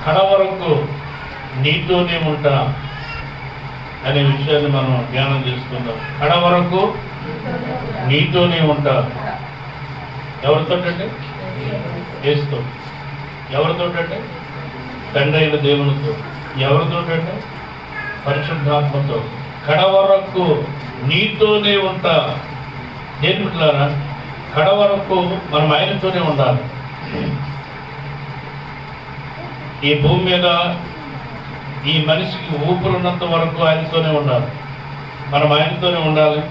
కడవరకు నీతోనే ఉంటా అనే విషయాన్ని మనం ధ్యానం చేసుకుందాం. కడవరకు నీతోనే ఉంటా. ఎవరితోటంటే యేసుతో. ఎవరితోటంటే తండ్రి అయిన దేవునితో. ఎవరితోటంటే పరిశుద్ధాత్మతో. కడవరకు నీతోనే ఉంటా. దేని బిడ్డలారా, కడవరకు మనం ఆయనతోనే ఉండాలి. ఈ భూమి మీద ఈ మనిషికి ఊపిరున్నంత వరకు ఆయనతోనే ఉండాలి. మనం ఆయనతోనే ఉండాలి,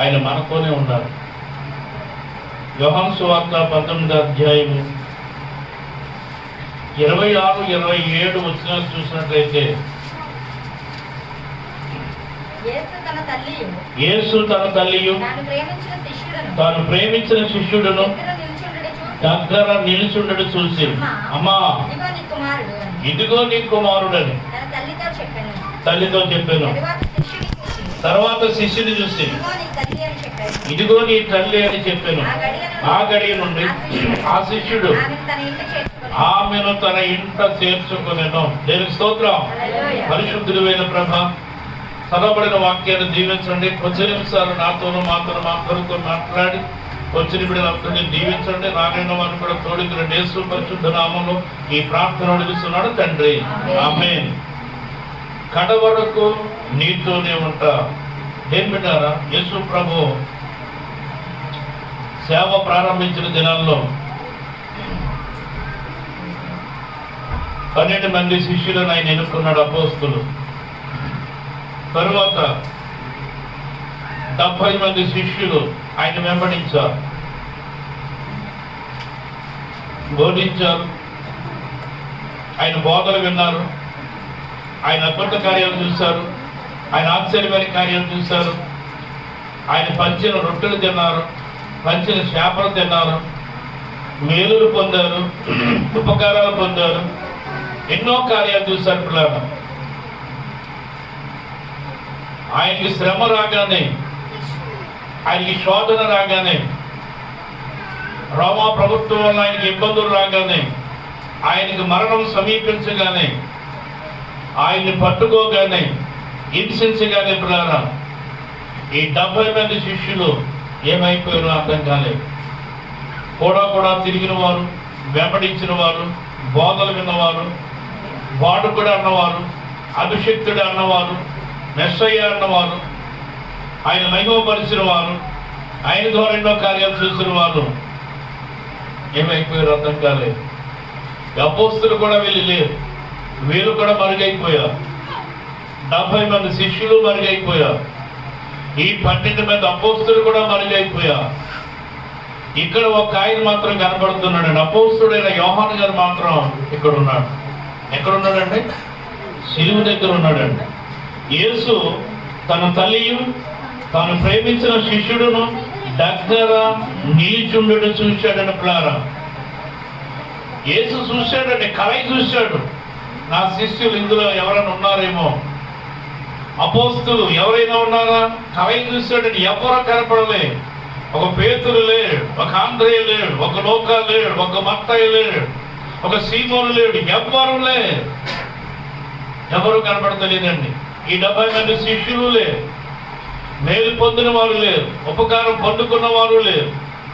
ఆయన మనతోనే ఉండాలి. యోహాను సువార్త 19వ అధ్యాయము 26, 27 వచనాలు చూసినట్లయితే, యేసు తన తల్లియు తాను ప్రేమించిన శిష్యుడును దగ్గర నిలుచుండడు చూసి, అమ్మా ఇదిగో నీ కుమారుడని తల్లితో చెప్పాను. తర్వాత శిష్యుని చూసి, ఇదిగో నీ తల్లి అని చెప్పాను. ఆ గడియ నుండి ఆ శిష్యుడు ఆమెను తన ఇంట చేర్చుకునేను. దేనికి స్తోత్రం. పరిశుద్ధుడైన ప్రభ, చదవబడిన వాక్యాన్ని దీవించండి. కొద్ది నిమిషాలు నాతోనూ మాతోనూ మా అందరితో మాట్లాడి వచ్చిన బిడ్డలందరినీ దీవించండి. నారాయణ వారిని కూడా తోడుకుని యేసు పరిశుద్ధ నామంలో ఈ ప్రార్థన అడుగుతున్నాడు తండ్రి, ఆమేన్. కడవరకు నీతోనే ఉంటా. ఏం బిడ్డారా, యేసు ప్రభు సేవ ప్రారంభించిన దినాల్లో 12 మంది శిష్యులను ఆయన ఎన్నుకున్నాడు, అపోస్తులు. తరువాత 70 మంది శిష్యులు ఆయన వెంబడించారు, బోధించారు, ఆయన బోధలు విన్నారు, ఆయన అద్భుత కార్యాలు చూశారు, ఆయన ఆశ్చర్యమైన కార్యాలు చూశారు, ఆయన పంచిన రొట్టెలు తిన్నారు, పంచిన చేపలు తిన్నారు, మేలులు పొందారు, ఉపకారాలు పొందారు, ఎన్నో కార్యాలు చూశారు పిల్లలు. ఆయనకి శ్రమ రాగానే, ఆయనకి శోధన రాగానే, రోమా ప్రభుత్వం వల్ల ఆయనకి ఇబ్బందులు రాగానే, ఆయనకి మరణం సమీపించగానే, ఆయన్ని పట్టుకోగానే, హింసించగానే పిల్లరా, ఈ 70 మంది శిష్యులు ఏమైపోయారో అర్థం కాలేదు. కూడా తిరిగిన వారు, వెంబడించిన వారు, బోధలు విన్నవారు, వాడు కూడా అన్నవారు, అభిషక్తుడు అన్నవారు, మెస్సయ్య అన్నవారు, ఆయన మహిమపరిచిన వారు, ఆయన ద్వారా ఎన్నో కార్యాలు చూసిన వారు ఏమైపోయారు అర్థం కాలేదు. అపోస్తులు కూడా వెళ్ళి లేరు, వీళ్ళు కూడా మరుగైపోయారు. 70 మంది శిష్యులు మరుగైపోయారు. ఈ 12 మంది అపోస్తులు కూడా మరుగైపోయారు. ఇక్కడ ఒక ఆయన మాత్రం కనబడుతున్నాడు. అపోస్తుడైన యోహాను గారు మాత్రం ఇక్కడ ఉన్నాడు. ఎక్కడున్నాడంటే శిలువ దగ్గర ఉన్నాడండి. యేసు తన తల్లియు తాను ప్రేమించిన శిష్యుడును దగ్గర నిలిచుండు చూశాడని పిల్లారా. యేసు చూశాడండి, కలయి చూశాడు. నా శిష్యులు ఇందులో ఎవరైనా ఉన్నారేమో, అపోస్తులు ఎవరైనా ఉన్నారా, కలయి చూశాడని. ఎవరో కనపడలే. ఒక పేతురు లేడు, ఒక ఆంద్రేయ లేడు, ఒక లోకా లేడు, ఒక మత్తయి లేడు, ఒక సీమోను లేడు, ఎవరు కనపడతలేదండి. ఈ 70 మంది శిష్యులు లేరు, మేలు పొందిన వారు లేరు, ఉపకారం పొందుకున్న వారు లేరు.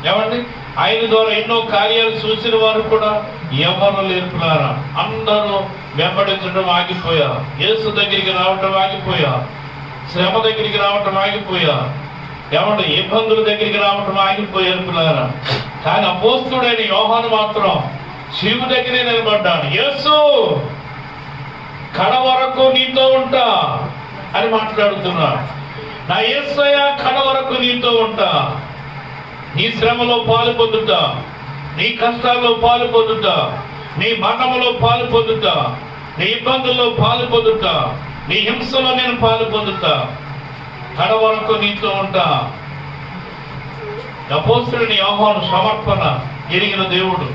ఏమండి, ఆయన ద్వారా ఎన్నో కార్యాలు చూసిన వారు కూడా ఎవరు లేరు పిల్లారా. అందరూ వెంబడించడం ఆగిపోయారు, యేసు దగ్గరికి రావటం ఆగిపోయారు, శ్రమ దగ్గరికి రావటం ఆగిపోయారు, ఏమంటే ఇబ్బందుల దగ్గరికి రావటం ఆగిపోయారు పిల్లారా. కానీ అపోస్తుడైన యోహాను మాత్రం శివుని దగ్గరే నిలబడ్డాడు. యేసు కడ వరకు నీతో ఉంటా అని మాట్లాడుతున్నాడు. నా యేసయ్య కడ వరకు నీతో ఉంటా. నీ శ్రమలో పాలు పొందుతా, నీ కష్టాల్లో పాలు పొందుతా, నీ మరణంలో పాలు పొందుతా, నీ ఇబ్బందుల్లో పాలు పొందుతా, నీ హింసలో నేను పాలు పొందుతా. కడ వరకు నీతో ఉంటా. అపోస్తుడైన యోహాను సమర్పణ ఎరిగిన దేవుడు,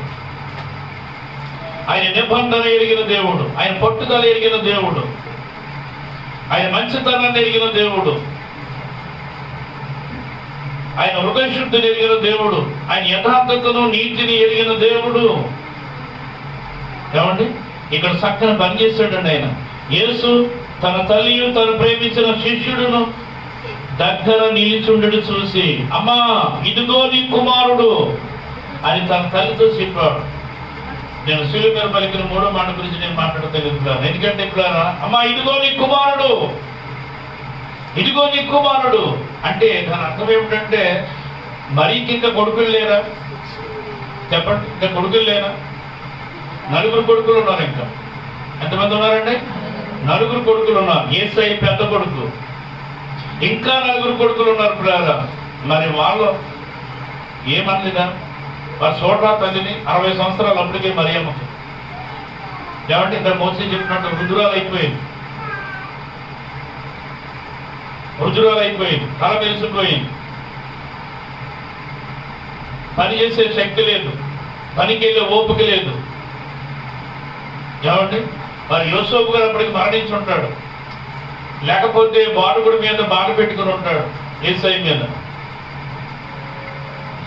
ఆయన నిబంధన ఎరిగిన దేవుడు, ఆయన పట్టుదల ఎరిగిన దేవుడు, ఆయన మంచితనాన్ని ఎరిగిన దేవుడు, ఆయన హృదయశుద్ధిని ఎరిగిన దేవుడు, ఆయన యథార్థతను నీతిని ఎరిగిన దేవుడు. ఏమండి, ఇక్కడ చక్కని పని చేశాడండి ఆయన. యేసు తన తల్లియు తను ప్రేమించిన శిష్యుడును దగ్గర నిలిచుండడు చూసి, అమ్మా ఇదిగో నీ కుమారుడు అని తన తల్లితో చెప్పాడు. నేను శిలువ మీద పలికిన 3వ మాట గురించి నేను మాట్లాడగలుగుతాను. ఎందుకంటే ఇప్పుడు అమ్మా ఇదిగో నీ కుమారుడు, ఇదిగో నీ కుమారుడు అంటే దాని అర్థం ఏమిటంటే, మరీకి ఇంకా కొడుకులు లేరా? చెప్పండి, ఇంకా కొడుకులు లేరా? 4 కొడుకులు ఉన్నారు. ఇంకా ఎంతమంది ఉన్నారండి? 4 కొడుకులు ఉన్నారు. యేసయ్య పెద్ద కొడుకు, ఇంకా 4 కొడుకులు ఉన్నారు పిల్లరా. మరి వాళ్ళు ఏమనలేదా? వారు చూడరా తల్లిని 60 సంవత్సరాలు అప్పటికే మరియమ్మకి. ఏమంటే ఇక్కడ మోసే చెప్పినట్టు రుజురాలు అయిపోయింది, తల తెలిసిపోయింది, పని చేసే శక్తి లేదు, పనికి వెళ్ళే ఓపిక లేదు. ఏమండి, మరి యోసేపు గారు అప్పటికి మరణించి ఉంటాడు, లేకపోతే బాలుగుడి మీద బాధ పెట్టుకుని ఉంటాడు యేసయ్య మీద.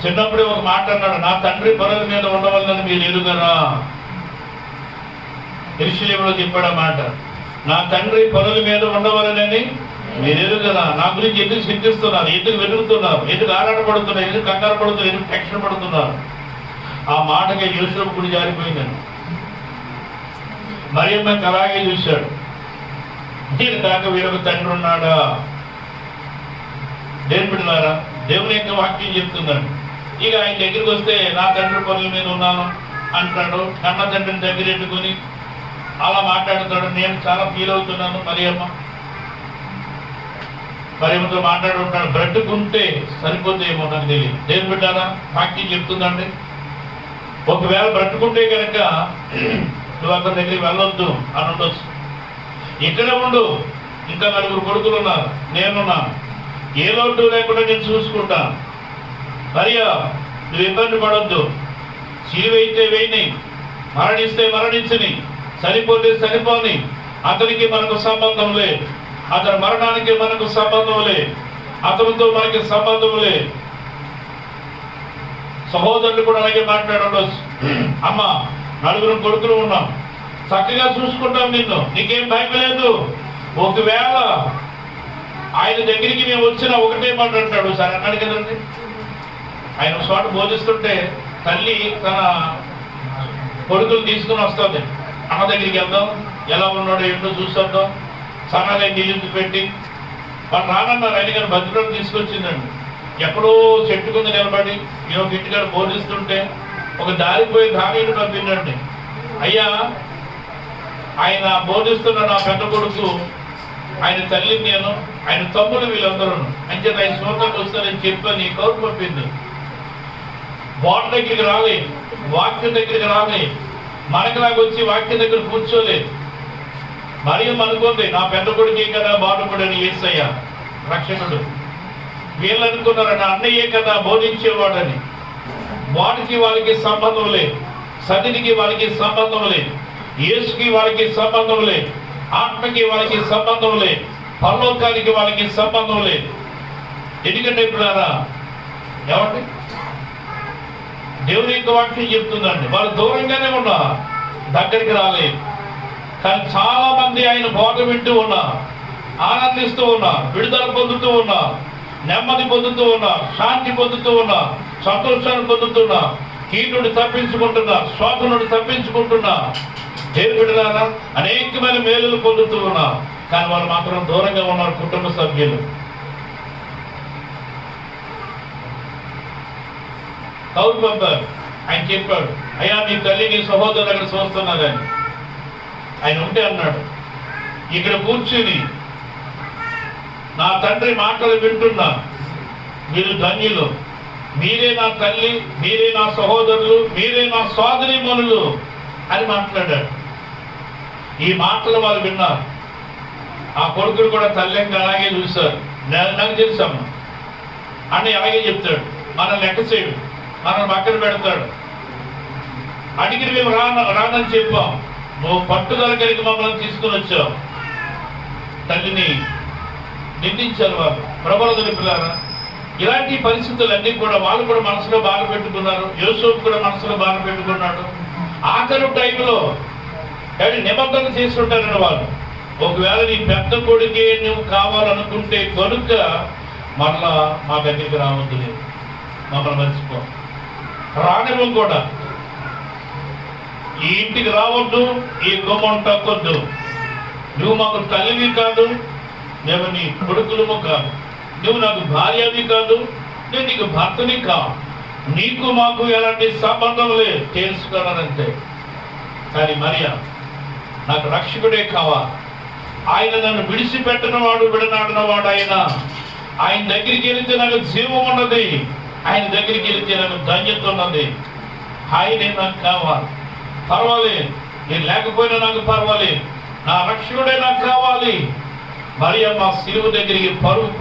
చిన్నప్పుడే ఒక మాట అన్నాడు, నా తండ్రి పనుల మీద ఉండవలనని మీరు ఎరుగరా. యెరూషలేములో చెప్పాడు ఆ మాట, నా తండ్రి పనుల మీద ఉండవలనని మీరు ఎరుగరా. నా గురించి ఎందుకు చింతిస్తున్నారు, ఎందుకు వెతుకుతున్నారు, ఎందుకు ఆరాటపడుతున్నారు, ఎందుకు కంగారు పడుతున్నారు, ఎందుకు టెన్షన్ పడుతున్నారు? ఆ మాటకి యోసేపు గుడి జారిపోయిందని. మరియమ్మకి అలాగే చూశాడు, దీని దాకా వీరొక తండ్రి ఉన్నాడా? దేని బిడ్డలారా, దేవుని యొక్క వాక్యం చెప్తున్నాడు. ఇక ఆయన దగ్గరికి వస్తే నా తండ్రి పనుల మీద ఉన్నాను అంటాడు, కన్న తండ్రిని దగ్గర పెట్టుకుని అలా మాట్లాడుతాడు. నేను చాలా ఫీల్ అవుతున్నాను. మరియమ్మతో మాట్లాడుకుంటాడు. బ్రతుకుంటే సరిపోతుందేమో నాకు తెలియదు. దేని బిడ్డారా, వాక్యం చెప్తుందండి, ఒకవేళ బ్రతుకుంటే కనుక నువ్వు అతని దగ్గరికి వెళ్ళొద్దు అని ఉండొచ్చు. ఇక్కడే ఉండు, ఇంకా 4 కొడుకులు ఉన్నారు, నేనున్నాను, ఏ లోటు లేకుండా నేను చూసుకుంటాను. మరియా నువ్వు ఇబ్బంది పడొద్దు, సిలువైతే వేయని, మరణిస్తే మరణించని, చనిపోతే చనిపోని, అతనికి మనకు సంబంధం లేదు, అతని మరణానికి మనకు సంబంధం లేదు, అతనితో మనకి సంబంధం లేదు. సహోదరులు కూడా అలాగే మాట్లాడవచ్చు. అమ్మ 4 కొడుకులు ఉన్నాం, చక్కగా చూసుకుంటాం నిన్ను, నీకేం భయం లేదు. ఒకవేళ ఆయన దగ్గరికి మేము వచ్చినా ఒకటే మాట అంటాడు. సరే అన్నాడు కదండి, ఆయన చోట బోధిస్తుంటే తల్లి తన కొడుకులు తీసుకుని వస్తుంది. అన్న దగ్గరికి వెళ్దాం, ఎలా ఉన్నాడో ఏంటో చూసేద్దాం, సన్నగా నీళ్ళు పెట్టి వాళ్ళు రానన్నారు. ఆయన గారు భద్రతను తీసుకొచ్చిందండి. ఎక్కడో చెట్టు కింద నిలబడి నేను ఒక ఇంటికాడ బోధిస్తుంటే ఒక దారిపోయి దానిని పంపిందండి. అయ్యా ఆయన బోధిస్తున్న నా పెద్ద కొడుకు, ఆయన తల్లి నేను, ఆయన తమ్ముడు వీళ్ళందరూ అంటే ఆయన సొంతంగా వస్తానని చెప్పని కౌరు పంపింది. బోర్డు దగ్గరికి రాలేదు, వాక్యం దగ్గరికి రాలేదు, మనకులాగా వచ్చి వాక్యం దగ్గర కూర్చోలేదు. మరియు అనుకుంది నా పెద్ద కొడుకే కదా బాధపడని యేసయ్య రక్షకుడు. వీళ్ళు అనుకున్నారు నా అన్నయ్యే కదా బోధించేవాడని. వాడికి వాళ్ళకి సంబంధం లేదు, సతికి వాళ్ళకి సంబంధం లేదు, యేసుకి వాళ్ళకి సంబంధం లేదు, ఆత్మకి వాళ్ళకి సంబంధం లేదు, పరలోకానికి వాళ్ళకి సంబంధం లేదు. ఎందుకంటే ఇప్పుడు ఏమండి, దేవుని యొక్క వాక్యం చెప్తుందండి, వాళ్ళు దూరంగానే ఉన్నా, దగ్గరికి రాలేదు. కానీ చాలా మంది ఆయన బోధ వింటూ ఉన్నా, ఆనందిస్తూ ఉన్నా, విడుదల పొందుతూ ఉన్నా, నెమ్మది పొందుతూ ఉన్నా, శాంతి పొందుతూ ఉన్నా, సంతోషాన్ని పొందుతున్నా, కీటుని తప్పించుకుంటున్నా, శోధనుడు తప్పించుకుంటున్నా, దేవుడిలారా అనేకమైన మేలులు పొందుతూ ఉన్నా. కానీ వాళ్ళు మాత్రం దూరంగా ఉన్నారు కుటుంబ సభ్యులు. కౌరు పంపారు. ఆయన చెప్పాడు, అయ్యా నీ తల్లి నీ సహోదరులు అక్కడ చూస్తున్నారని. ఆయన ఉంటే అన్నాడు, ఇక్కడ కూర్చుని నా తండ్రి మాటలు వింటున్నా, మీరు ధన్యులు, మీరే నా తల్లి, మీరే నా సహోదరులు, మీరే నా సోదరీమణులు అని మాట్లాడాడు. ఈ మాటలు వాళ్ళు విన్నారు. ఆ కొడుకులు కూడా తల్లిని అలాగే చూశారు. నాకు తెలుసమ్మా అని అలాగే చెప్తాడు. మనం లెక్క చేయడు, మనం పక్కన పెడతాడు. అడిగిన మేము రానని చెప్పాం, నువ్వు పట్టుదల కలిగి మమ్మల్ని తీసుకుని వచ్చావు. తల్లిని నిందించారు వాళ్ళు. ప్రబలదులు పిల్లారా, ఇలాంటి పరిస్థితులన్నీ కూడా వాళ్ళు కూడా మనసులో బాధ పెట్టుకున్నారు. యోసేపు కూడా మనసులో బాధ పెట్టుకున్నాడు. ఆఖరు టైంలో నిబంధన చేసుకుంటారని వాళ్ళు, ఒకవేళ నీ పెద్ద కొడుకే నువ్వు కావాలనుకుంటే కనుక మళ్ళా మా దగ్గరికి రావద్దు, లేదు మమ్మల్ని మర్చిపో, రానివ్వం కూడా, ఈ ఇంటికి రావద్దు, ఈ గుమ్మం తక్కొద్దు, నువ్వు మాకు తల్లివి కాదు, మేము నీ కొడుకులము కాదు, నువ్వు నాకు భార్యవి కాదు, నేను నీకు భర్తని కాదు, నీకు మాకు ఎలాంటి సంబంధం లేదు, తెలుసుకున్నానంతే. కానీ మరియా నాకు రక్షకుడే కావాలి, ఆయన నన్ను విడిచిపెట్టిన వాడు విడనాడిన వాడు, ఆయన దగ్గరికి వెళితే నాకు జీవం ఉన్నది, ఆయన దగ్గరికి వెళితే నాకు ధన్యత ఉన్నది, ఆయనే నాకు కావాలి. పర్వాలేదు, నేను లేకపోయినా నాకు పర్వాలేదు, నా రక్షకుడే నాకు కావాలి. మరియమ్మ సిలువ దగ్గరికి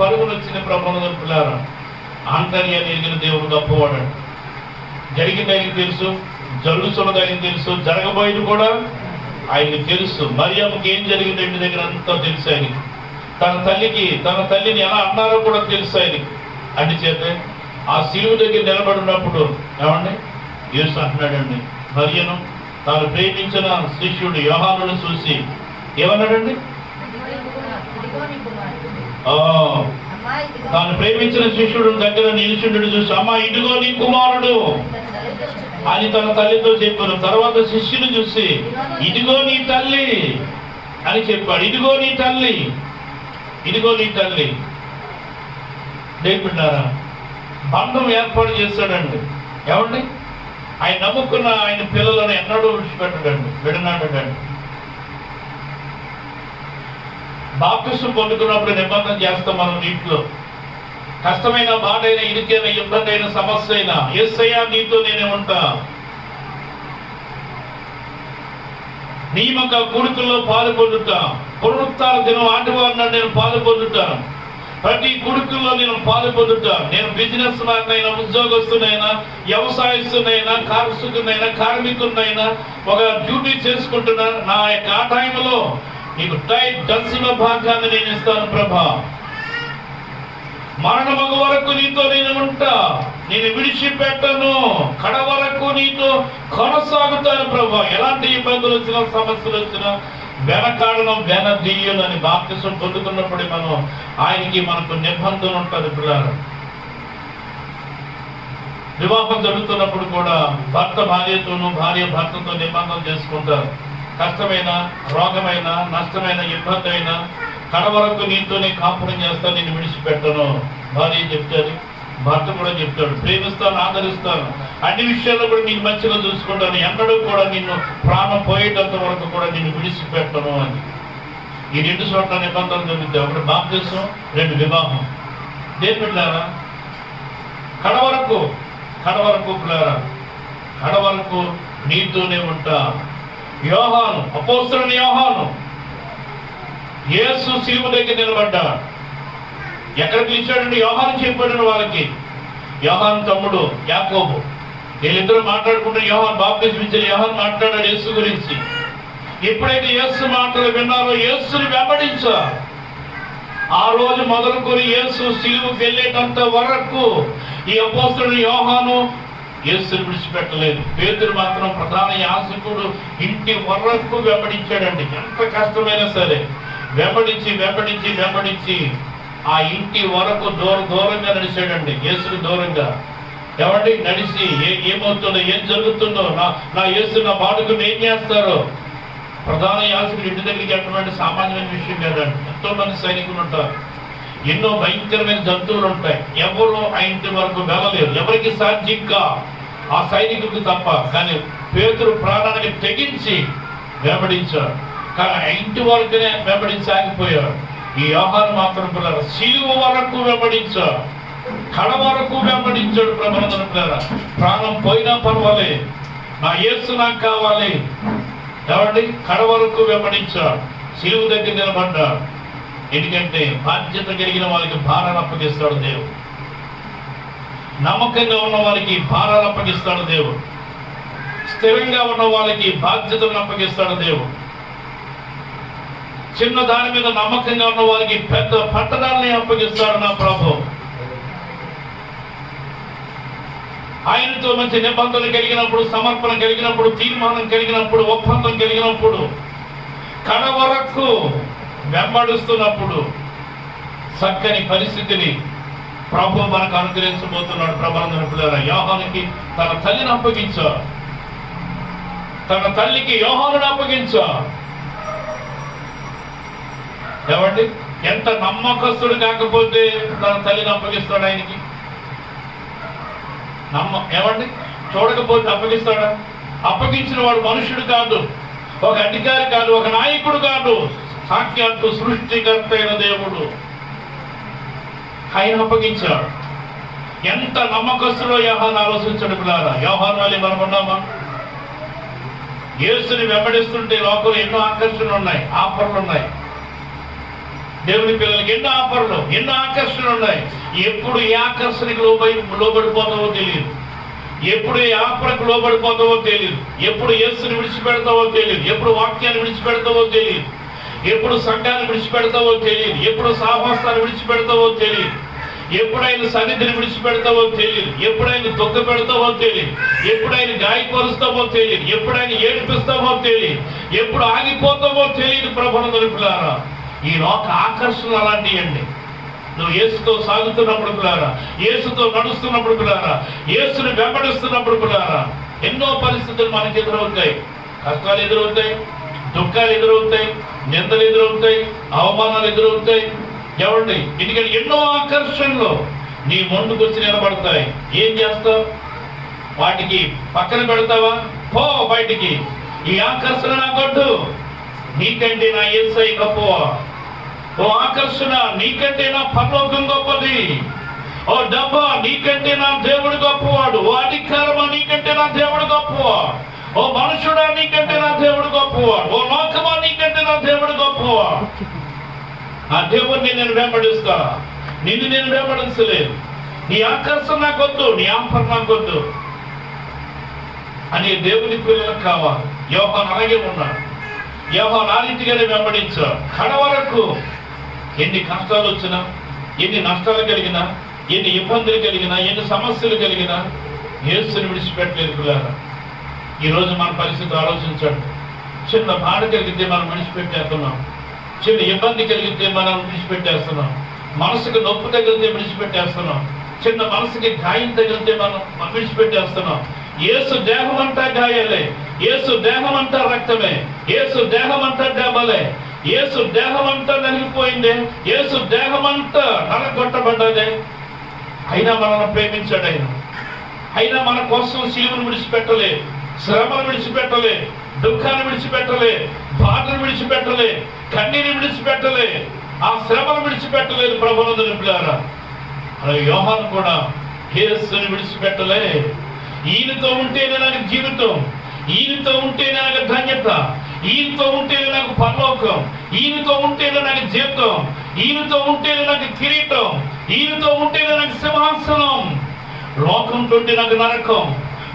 పరుగును వచ్చిన ప్రభువును పిల్లారా, ఆంతర్య ఎరిగిన దేవుడు గొప్పవాడు. జరిగింది ఆయనకు తెలుసు, జరుగుతున్నది ఆయనకు తెలుసు, జరగబోయేది కూడా ఆయనకు తెలుసు. మరియమ్మకి ఏం జరిగింది ఇంటి దగ్గర అంతా తెలుసు ఆయనకి. తన తల్లిని ఎలా అన్నారో కూడా తెలుసు ఆయనకి. అందుచేత ఆ సిలువ దగ్గర నిలబడినప్పుడు ఏమండి యేసు అంటున్నాడండి, మరియను తాను ప్రేమించిన శిష్యుడు యోహానును చూసి ఏమన్నాడండి, తాను ప్రేమించిన శిష్యుడు దగ్గర నిలిచిండు చూసి, అమ్మా ఇదిగో నీ కుమారుడు అని తన తల్లితో చెప్పారు. తర్వాత శిష్యుని చూసి ఇదిగో నీ తల్లి అని చెప్పాడు. ఇదిగో నీ తల్లి, ఇదిగో నీ తల్లి. లేకుంటారా బంధం ఏర్పాటు చేస్తాడండి. ఏమండి ఆయన నమ్ముకున్న ఆయన పిల్లలను ఎన్నడూ విడిచిపెట్టడండి, విడనాడండి. బాప్తిసం పొందుకున్నప్పుడు నిబంధన చేస్తాం మనం నీటిలో. కష్టమైన బాధ అయినా, ఇరుకైన ఇబ్బంది అయిన, సమస్య అయినా, యేసయ్యా నీతో నేనే ఉంటా, నియమక కూడికల్లో పాలు పొందుతా, పునరుత్థాన దినం ఆదివారం నేను పాలు పొందుతా, ప్రతి కుడుకుల్లో నేను పాలు పొందుతా. నేను బిజినెస్ మ్యాన్నైనా, ఉద్యోగస్తునైనా, వ్యవసాయస్తునైనా, కార్మికునైనా, కార్మికునైనా ఒక డ్యూటీ చేసుకుంటున్నా, నా యొక్క ఆ టైంలో నీకు దశమ భాగాన్ని నేను ఇస్తాను ప్రభా. మరణమగు వరకు నీతో నేను ఉంటా, నేను విడిచిపెట్టను, కడ వరకు నీతో కొనసాగుతాను ప్రభా. ఎలాంటి ఇబ్బందులు వచ్చినా, సమస్యలు వచ్చినా వెనకాడను, వెనదీయను అని బాప్తిసం పొందుకున్నప్పుడు మనం ఆయనకి మనకు నిబంధన ఉంటుంది పిల్లలు. వివాహం జరుగుతున్నప్పుడు కూడా భర్త భార్యతోనూ, భార్య భర్తతో నిబంధన చేసుకుంటారు. కష్టమైన, రోగమైన, నష్టమైన, ఇబ్బంది అయినా కడ వరకు నీతోనే కాపురం చేస్తాను, నేను విడిచిపెట్టను భార్య చెప్తాడు, భర్త కూడా చెప్తాడు. ప్రేమిస్తాను, ఆదరిస్తాను, అన్ని విషయాల్లో కూడా నీకు మంచిగా చూసుకుంటాను, ఎన్నడూ కూడా నిన్ను ప్రాణం పోయేటంత వరకు కూడా నిన్ను విడిచిపెట్టను అని. ఈ రెండు చోట్ల నిబంధనలు జరుగుతాయి. ఒకటి బాప్తిసం, రెండు వివాహం. దేని బిడ్డారా కడ వరకు పిల్లారా, కడ వరకు నీతోనే ఉంటా. యోహాను, అపోస్తలుడైన యోహాను యేసు సిలువ దగ్గర నిలబడ్డాడు. ఎక్కడ పిలిచాడండి? యోహాను చెప్పాడు వాళ్ళకి. యోహాను తమ్ముడు యాకోబు, వీళ్ళిద్దరూ మాట్లాడుకుంటే యోహాను బాప్తిసం ఇచ్చాడు. యోహాను మాట్లాడాడు యేసు గురించి. ఎప్పుడైతే యేసు మాటలు విన్నారో యేసుని వెంబడించారు. ఆ రోజు మొదలుకొని యేసు సిలువకు వెళ్ళేటంత వరకు ఈ అపోస్తలుడైన యోహాను యేసుని విడిచిపెట్టలేదు. పేతురు మాత్రం ప్రధాన యాజకుడు ఇంటి వరకు వెంబడించాడండి. ఎంత కష్టమైనా సరే వెంబడించి ఆ ఇంటి వరకు దూరంగా నడిచాడండి, యేసుకు దూరంగా. ఎవరి నడిచి ఏమవుతుందో, ఏం జరుగుతుందో, నా యేసు నా బాధకుని ఏం చేస్తారో. ప్రధాన యాజకుడు ఇంటి దగ్గరికి ఎటువంటి సామాన్యమైన విషయం కాదండి. ఎంతో మంది సైనికులు ఉంటారు, ఎన్నో భయంకరమైన జంతువులు ఉంటాయి. ఎవరు ఆ ఇంటి వరకు వెళ్ళలేరు, ఎవరికి సాధ్యంగా ఆ సైనికుడికి తప్ప. కానీ పేతురు ప్రాణానికి తెగించి వెంబడించాడు. కానీ ఆ ఇంటి వరకునే వెంబడించాగిపోయాడు. ఈ యోహాను మాత్రం పిల్లలు సిలువ వరకు వెంబడించాడు, కడ వరకు వెంబడించాడు. ప్రబంధన పిల్లల ప్రాణం పోయినా పర్వాలే, నా యేసు నాకు కావాలి. ఎవరి కడ వరకు వెంబడించాడు, సిలువ దగ్గర నిలబడ్డాడు. ఎందుకంటే బాధ్యత కలిగిన వాళ్ళకి భారాలు అప్పగిస్తాడు దేవుడు. నమ్మకంగా ఉన్న వారికి భారాలు అప్పగిస్తాడు దేవుడు. స్థిరంగా ఉన్న వాళ్ళకి బాధ్యతలను అప్పగిస్తాడు దేవుడు. చిన్న దాని మీద నమ్మకంగా ఉన్న వారికి పెద్ద పట్టణాలని అప్పగిస్తాడు నా ప్రభు. ఆయనతో మంచి నిబంధన కలిగినప్పుడు, సమర్పణ కలిగినప్పుడు, తీర్మానం కలిగినప్పుడు, ఒప్పందం కలిగినప్పుడు, కడ వరకు వెంబడిస్తున్నప్పుడు చక్కని పరిస్థితిని ప్రభు మనకు అనుగ్రహించబోతున్నాడు. ప్రభావంతుని పిల్లరా, యోహానుకి తన తల్లిని అప్పగించా, తన తల్లికి యోహానుని అప్పగించా. ఏమండి, ఎంత నమ్మకస్తుడు కాకపోతే తన తల్లిని అప్పగిస్తాడు ఆయనకి? ఏమండి, చూడకపోతే అప్పగిస్తాడా? అప్పగించిన వాడు మనుషుడు కాదు, ఒక అధికారి కాదు, ఒక నాయకుడు కాదు, సాక్షాత్తు సృష్టికర్త అయిన దేవుడు. ఆయన అప్పగించాడు. ఎంత నమ్మకస్తులో యోహాను ఆలోచించడు పిల్లారా. యోహాను వల్ల మనం ఉన్నామా? యేసుని వెంబడిస్తుంటే లోకంలో ఎన్నో ఆకర్షణలు ఉన్నాయి, ఆఫర్లు ఉన్నాయి. దేవుని పిల్లలకి ఎన్నో ఆఫర్లు, ఎన్నో ఆకర్షణలు ఉన్నాయి. ఎప్పుడు ఏ ఆకర్షణకి లోబడిపోతావో తెలియదు, ఎప్పుడు ఏ ఆఫర్కు లోబడిపోతావో తెలియదు, ఎప్పుడు యేసుని విడిచిపెడతావో తెలియదు, ఎప్పుడు వాక్యాన్ని విడిచిపెడతావో తెలియదు, ఎప్పుడు సంఘాన్ని విడిచిపెడతావో తెలియదు, ఎప్పుడు సాహసాన్ని విడిచిపెడతావో తెలియదు, ఎప్పుడైనా సన్నిధిని విడిచిపెడతావో తెలియదు, ఎప్పుడైనా దుఃఖ పెడతావో తెలియదు, ఎప్పుడైనా గాయపరుస్తావో తెలియదు, ఎప్పుడైనా ఏడిపిస్తావో తెలియదు, ఎప్పుడు ఆగిపోతావో తెలియదు. ప్రభువుని పిల్లారా, ఈ లోక ఆకర్షణ అలాంటివి అండి. నువ్వు యేసుతో సాగుతున్నప్పుడు పిల్లారా, యేసుతో నడుస్తున్నప్పుడు పిల్లారా, యేసుని వెంబడిస్తున్నప్పుడు పిల్లారా, ఎన్నో పరిస్థితులు మనకు ఎదురవుతాయి. కష్టాలు ఎదురవుతాయి, దుఃఖాలు ఎదురవుతాయి, నిందలు ఎదురవుతాయి, అవమానాలు ఎదురవుతాయి. ఏమండి, ఎందుకంటే ఎన్నో ఆకర్షణలు నీ ముందుకు వచ్చి నిలబడతాయి. ఏం చేస్తావు? వాటికి పక్కన పెడతావా? పో బయటికి. ఈ ఆకర్షణ నా గొడ్డు, నీకంటే నా యేసై గొప్పవా? ఓ ఆకర్షణ, నీకంటే నా పరలోకం గొప్పది. ఓ డబ్బా, నీకంటే నా దేవుడు గొప్పవాడు. ఓ అధికారమా, నీకంటే నా దేవుడు గొప్పవా? ఓ మనుషుడా, నీకంటే నా దేవుడు గొప్పవాడు. ఓ లోకమా, నీకంటే నా దేవుడు గొప్పవా? ఆ దేవుడిని నేను వెంబడిస్తా, నిన్ను నేను వెంబడించలేదు. నీ ఆకర్షణ నాకొద్దు, నీ ఆఫర్ నాకొద్దు అని దేవుని పిల్లలకు కావాలి. యోహాను అలాగే ఉన్నాడు. యోహాను ఆ రీతిగానే వెంబడించాడు. కడ వరకు ఎన్ని కష్టాలు వచ్చినా, ఎన్ని నష్టాలు కలిగినా, ఎన్ని ఇబ్బందులు కలిగినా, ఎన్ని సమస్యలు కలిగినా యేసుని విడిచిపెట్టలేదు పిల్లారా. ఈరోజు మన పరిస్థితి ఆలోచించండి. చిన్న బాధ కలిగితే మనం విడిచిపెట్టేస్తున్నాం, చిన్న ఇబ్బంది కలిగితే మనం విడిచిపెట్టేస్తున్నాం, మనసుకు నొప్పి తగిలితే విడిచిపెట్టేస్తున్నాం, చిన్న మనసుకి గాయం తగిలితే మనం విడిచిపెట్టేస్తున్నాం. యేసు దేహం అంతా గాయాలే, యేసు దేహం అంతా రక్తమే, యేసు దేహం అంతా దెబ్బలే, యేసు దేహం అంతా నలిగిపోయిందే, యేసు దేహం అంతా నలగొట్టబడ్డదే. అయినా మనల్ని ప్రేమించాడు ఆయన. అయినా మన కోసం శిలువను విడిచిపెట్టలే, శ్రమను విడిచిపెట్టలే, దుఃఖాన్ని విడిచిపెట్టలే, బాధను విడిచిపెట్టలే, కన్నీని విడిచిపెట్టలే, ఆ శ్రమను విడిచిపెట్టలేదు. ప్రభువుని పిల్లారా, అలాగే యోహాను కూడా యేసుని విడిచిపెట్టలే. ఈయనతో ఉంటేనే నాకు జీవితం, ఈయనతో ఉంటేనే నాకు ధన్యత, ఈయనతో ఉంటేనే నాకు పరలోకం, ఈయనతో ఉంటేనే నాకు జీవితం, ఈయనతో ఉంటేనే నాకు కిరీటం, ఈయనతో ఉంటేనే నాకు సింహాసనం. లోకంతో ఉంటే నాకు నరకం,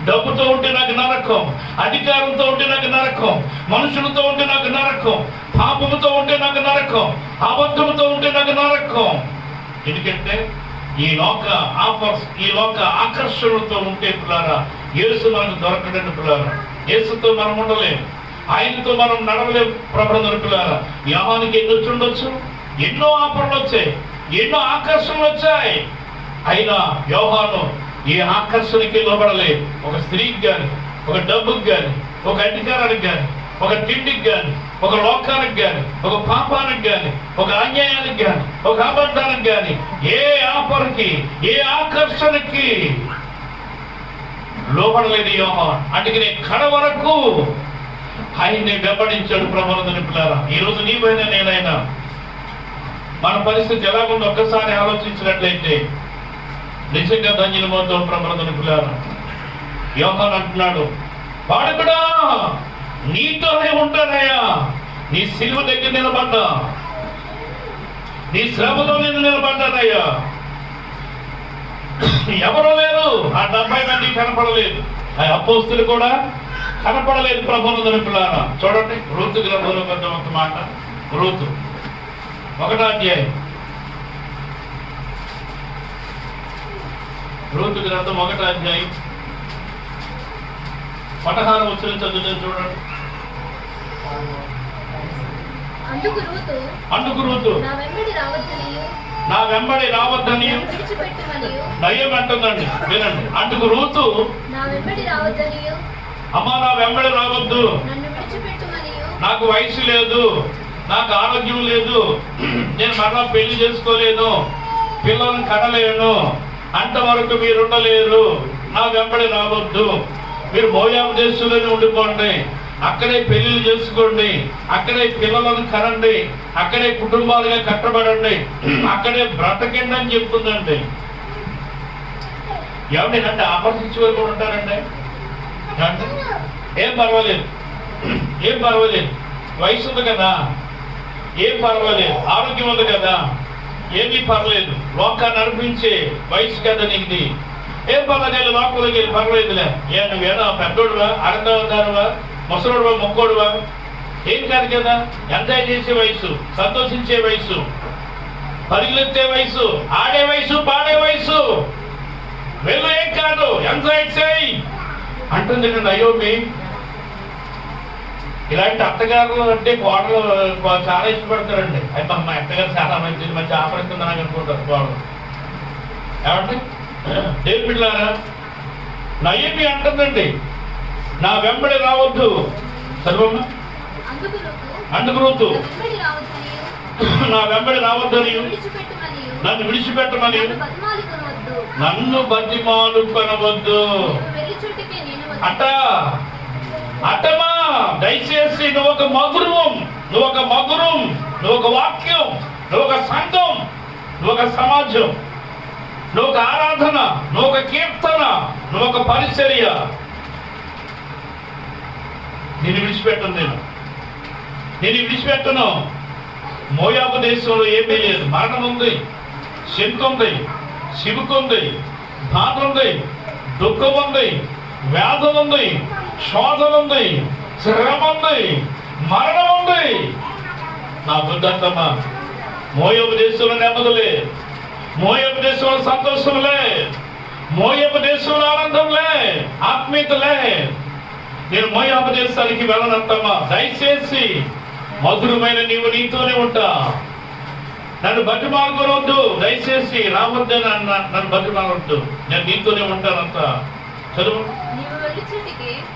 డబ్బుతో ఉంటే నాకు నరకం, అధికారంతో ఉంటే నాకు నరకం, మనుషులతో ఉంటే నాకు నరకం, పాపముతో ఉంటే నాకు నరకం, అబద్ధముతో ఉంటే నాకు నరకం. ఎందుకంటే ఈ లోక ఆఫర్స్, ఈ లోక ఆకర్షణలతో ఉంటే పిల్లారా యేసు మనకు దొరకడండి పిల్లారా. యేసుతో మనం ఉండలేము, ఆయనతో మనం నడవలేము. ప్రభువుని పిల్లారా, యోహానుకి ఎన్ని వచ్చి ఉండొచ్చు, ఎన్నో ఆఫర్లు వచ్చాయి, ఎన్నో ఆకర్షణలు వచ్చాయి. అయినా యోహాను ఏ ఆకర్షణకి లోబడలేదు. ఒక స్త్రీకి కానీ, ఒక డబ్బుకి కానీ, ఒక అధికారానికి కానీ, ఒక తిండికి కానీ, ఒక లోకానికి కానీ, ఒక పాపానికి కానీ, ఒక అన్యాయానికి కానీ, ఒక అబద్ధానికి కానీ, ఏ ఆఫర్కి, ఏ ఆకర్షణకి లోబడలేదు యోహాను. అందుకనే కడ వరకు ఆయన్ని వెంబడించాడు. ప్రభువుని పిల్లారా, ఈరోజు నీవైనా నేనైనా మన పరిస్థితి ఎలాగుందో ఒక్కసారి ఆలోచించినట్లయితే నిజంగా ధన్యులమవుతాం. ప్రభువుని పిల్లారా, యోహాను అంటున్నాడు, వాడు కూడా నీతోనే ఉంటానయ్యా, నీ సిలువ దగ్గర నిలబడ్డా, నీ శ్రమలో నేను నిలబడ్డానయ్యా. ఎవరో లేరు, ఆ 70 మంది కనపడలేదు, ఆ అపోస్తులు కూడా కనపడలేదు. ప్రభువుని పిల్లారా, చూడండి రూతు గ్రంథంలో కొంచెం ఒక మాట. రూతు 1వ అధ్యాయం, రూతు గ్రంథం 1వ అధ్యాయం 16 వచ్చిన చదువుతుంది చూడండి. అందుకు రూతు నా వెంబడి రావద్దని దయ్యం అంటుందండి. వినండి, అందుకు రూతు అమ్మా నా వెంబడి రావద్దు, నాకు వయసు లేదు, నాకు ఆరోగ్యం లేదు, నేను మరలా పెళ్లి చేసుకోలేను, పిల్లలను కనలేను, అంతవరకు మీరు ఉండలేరు, నా వెంబడి రావద్దు, మీరు మోయాబు దేశంలోనే ఉండిపోండి, అక్కడే పెళ్లిళ్ళు చేసుకోండి, అక్కడే పిల్లలను కనండి, అక్కడే కుటుంబాలుగా కట్టబడండి, అక్కడే బ్రతకండి అని చెప్తుందండి. ఏమండి అంటే ఆపర్చించే వాళ్ళు కూడా ఉంటారండి. ఏం పర్వాలేదు, ఏం పర్వాలేదు, వయసు ఉంది కదా, ఏం పర్వాలేదు, ఆరోగ్యం ఉంది కదా, ఏమీ పర్లేదు, లోకాన్ని నడిపించే వయసు కదా నీది, ఏం పర్వాలేదు, లోకంలోకి వెళ్ళి పర్వాలేదులే, నువ్వేనా పెద్దోడువా, అరందవదారువా, ముసలోడువా, మొక్కోడువా, ఏం కాదు కదా, ఎంజాయ్ చేసే వయసు, సంతోషించే వయసు, పరిగెత్తే వయసు, ఆడే వయసు, పాడే వయసు, వెళ్ళు, ఏం కాదు, ఎంజాయ్ చేయి అంటుంది నయోమి. ఇలాంటి అత్తగారులు అంటే కోడలు చాలా ఇష్టపడతారండి. అయితే మా అత్తగారు చాలా మంచిది, మంచి ఆపరేషన్ నాకు అనుకుంటారు కోడలు. ఏమంటే దేవుని బిడ్డలారా, నయోమి అంటుందండి, నా వెంబడి రావద్దు. చదువమ్మా. అందుకు రూతు నా వెంబడి రావద్దని, నన్ను విడిచిపెట్టమని, నన్ను బతిమాలు కొనవద్దు అటమా. దయచేసి నువ్వు ఒక మధురం, నువ్వు ఒక మధురం, నువ్వు ఒక వాక్యం, నువ్వు ఒక సంఘం, నువ్వు ఒక సమాజం, నువ్వు ఒక ఆరాధన, నువ్వు ఒక కీర్తన, నువ్వు ఒక పరిచర్య, నేను విడిచిపెట్టను, నేను విడిచిపెట్టను. మోయాబు దేశంలో ఏమీ లేదు, మరణం ఉంది, శంకు ఉంది, సిబుకుంది, బాధ ఉంది, దుఃఖం ఉంది, వ్యాధం ఉంది, శోధన ఉంది, శ్రమ ఉంది, మరణం ఉంది. నా బుద్ధంతమ్మా, మోయాబు దేశంలో నెమ్మదులే, మోయాబు దేశంలో సంతోషంలే, మోయాబు దేశంలో ఆనందంలే, ఆత్మీయతలే. నేను మోయాబు దేశానికి వెళ్ళనంతమ్మా. దయచేసి మధురమైన నీవు నీతోనే ఉంటా, నన్ను బతిమాలుకోవద్దు, దయచేసి రావద్దు, నన్ను బతిమాలవద్దు, నేను నీతోనే ఉంటానంత. చదువు.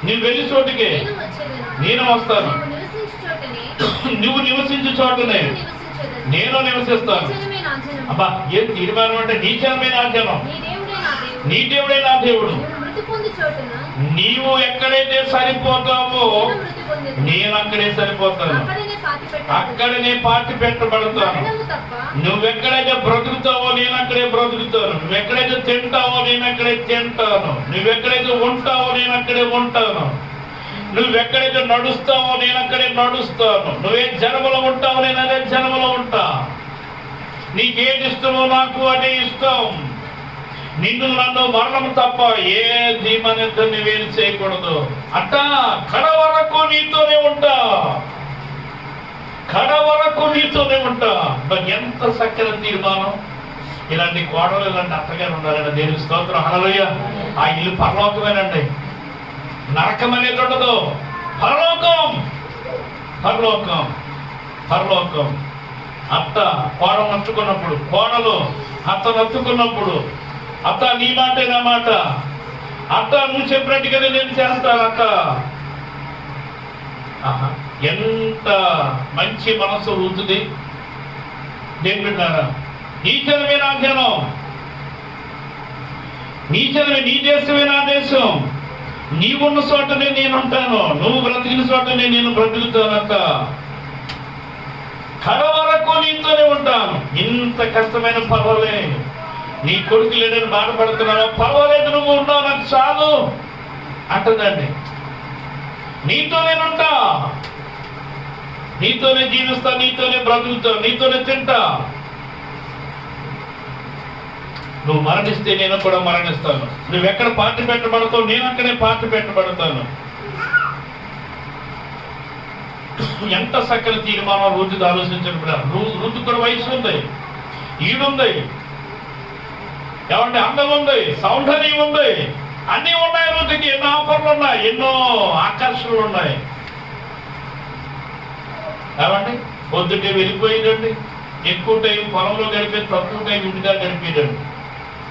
నీవు వెళ్ళి చోటికి నేను వస్తాను, నువ్వు నివసించు చోటనే నేను నివసిస్తాను. అబ్బా ఏం తీర్మానం అంటే, నీ జనమే నా జనం, నీ దేవుడే నా దేవుడు. నీవు ఎక్కడైతే సరిపోతావో నేను అక్కడే సరిపోతాను, అక్కడనే పాతి పెట్టబడతాను. నువ్వెక్కడైతే బ్రతుకుతావో నేను అక్కడే బ్రతుకుతాను, నువ్వెక్కడైతే తింటావో నేను అక్కడే తింటాను, నువ్వెక్కడైతే ఉంటావో నేను అక్కడే ఉంటాను, నువ్వెక్కడైతే నడుస్తావో నేను అక్కడే నడుస్తాను, నువ్వే జన్మలో ఉంటావో నేను అదే జన్మలో ఉంటా. నీకేది ఇష్టమో నాకు అదే ఇష్టం. నిన్ను నన్ను మరణం తప్ప ఏ జీవనిద్దరిని వేరు చేయకూడదు. అట్ట కడ వరకు నీతోనే ఉంటా, కడ వరకు నీతోనే ఉంటా. ఎంత చక్కని తీర్మానం. ఇలాంటి కోడలు, ఇలాంటి అత్తగారు ఉండాలండి. దేవుని స్తోత్రం, హల్లెలూయా. ఆ ఇల్లు పరలోకమేనండి, నరకం అనేది ఉండదు. పరలోకం, పరలోకం, పరలోకం. అత్త కోడలు నచ్చుకున్నప్పుడు, కోడలు అత్త నచ్చుకున్నప్పుడు, అత్త నీ మాటే నా మాట, అత్త నువ్వు చెప్పినట్టుగానే నేను చేస్తాను అత్త. ఎంత మంచి మనసు ఉంటుంది. దేవుడారా, నీ జనమే నా జనం, నీ జనమే, నీ దేశమే నా దేశం. నీవున్న చోటనే నేను ఉంటాను, నువ్వు బ్రతికిన చోటనే నేను బ్రతుకుతానక్క. కడ వరకు నీతోనే ఉంటాను. ఇంత కష్టమైన పర్వాలే, నీ కొడుకు లేదని బాధపడుతున్నావు, పర్వాలేదు, నువ్వు ఉన్నావు, నాకు చాలు అంటుందండి. నీతోనే ఉంటా, నీతోనే జీవిస్తా, నీతోనే బ్రతుకుతా, నీతోనే తింటా. నువ్వు మరణిస్తే నేను కూడా మరణిస్తాను. నువ్వెక్కడ పార్టీ పెట్టబడతావు నేను అక్కడే పార్టీ పెట్టబడతాను. ఎంత చక్కని తీర్మానం. రోజుది ఆలోచించడం. ఋతు కూడా వయసు ఉంది, ఈడుంది, ఏమంటే అందం ఉంది, సౌందర్యం ఉంది, అన్నీ ఉన్నాయి, రూతుకి ఎన్నో ఆఫర్లు ఉన్నాయి, ఎన్నో ఆకర్షణలు ఉన్నాయి. కాబట్టి పొద్దుటే వెళ్ళిపోయిందండి, ఎక్కువ టైం పొలంలో గడిపేది, తక్కువ టైం ఇంటిగా గడిపేదండి.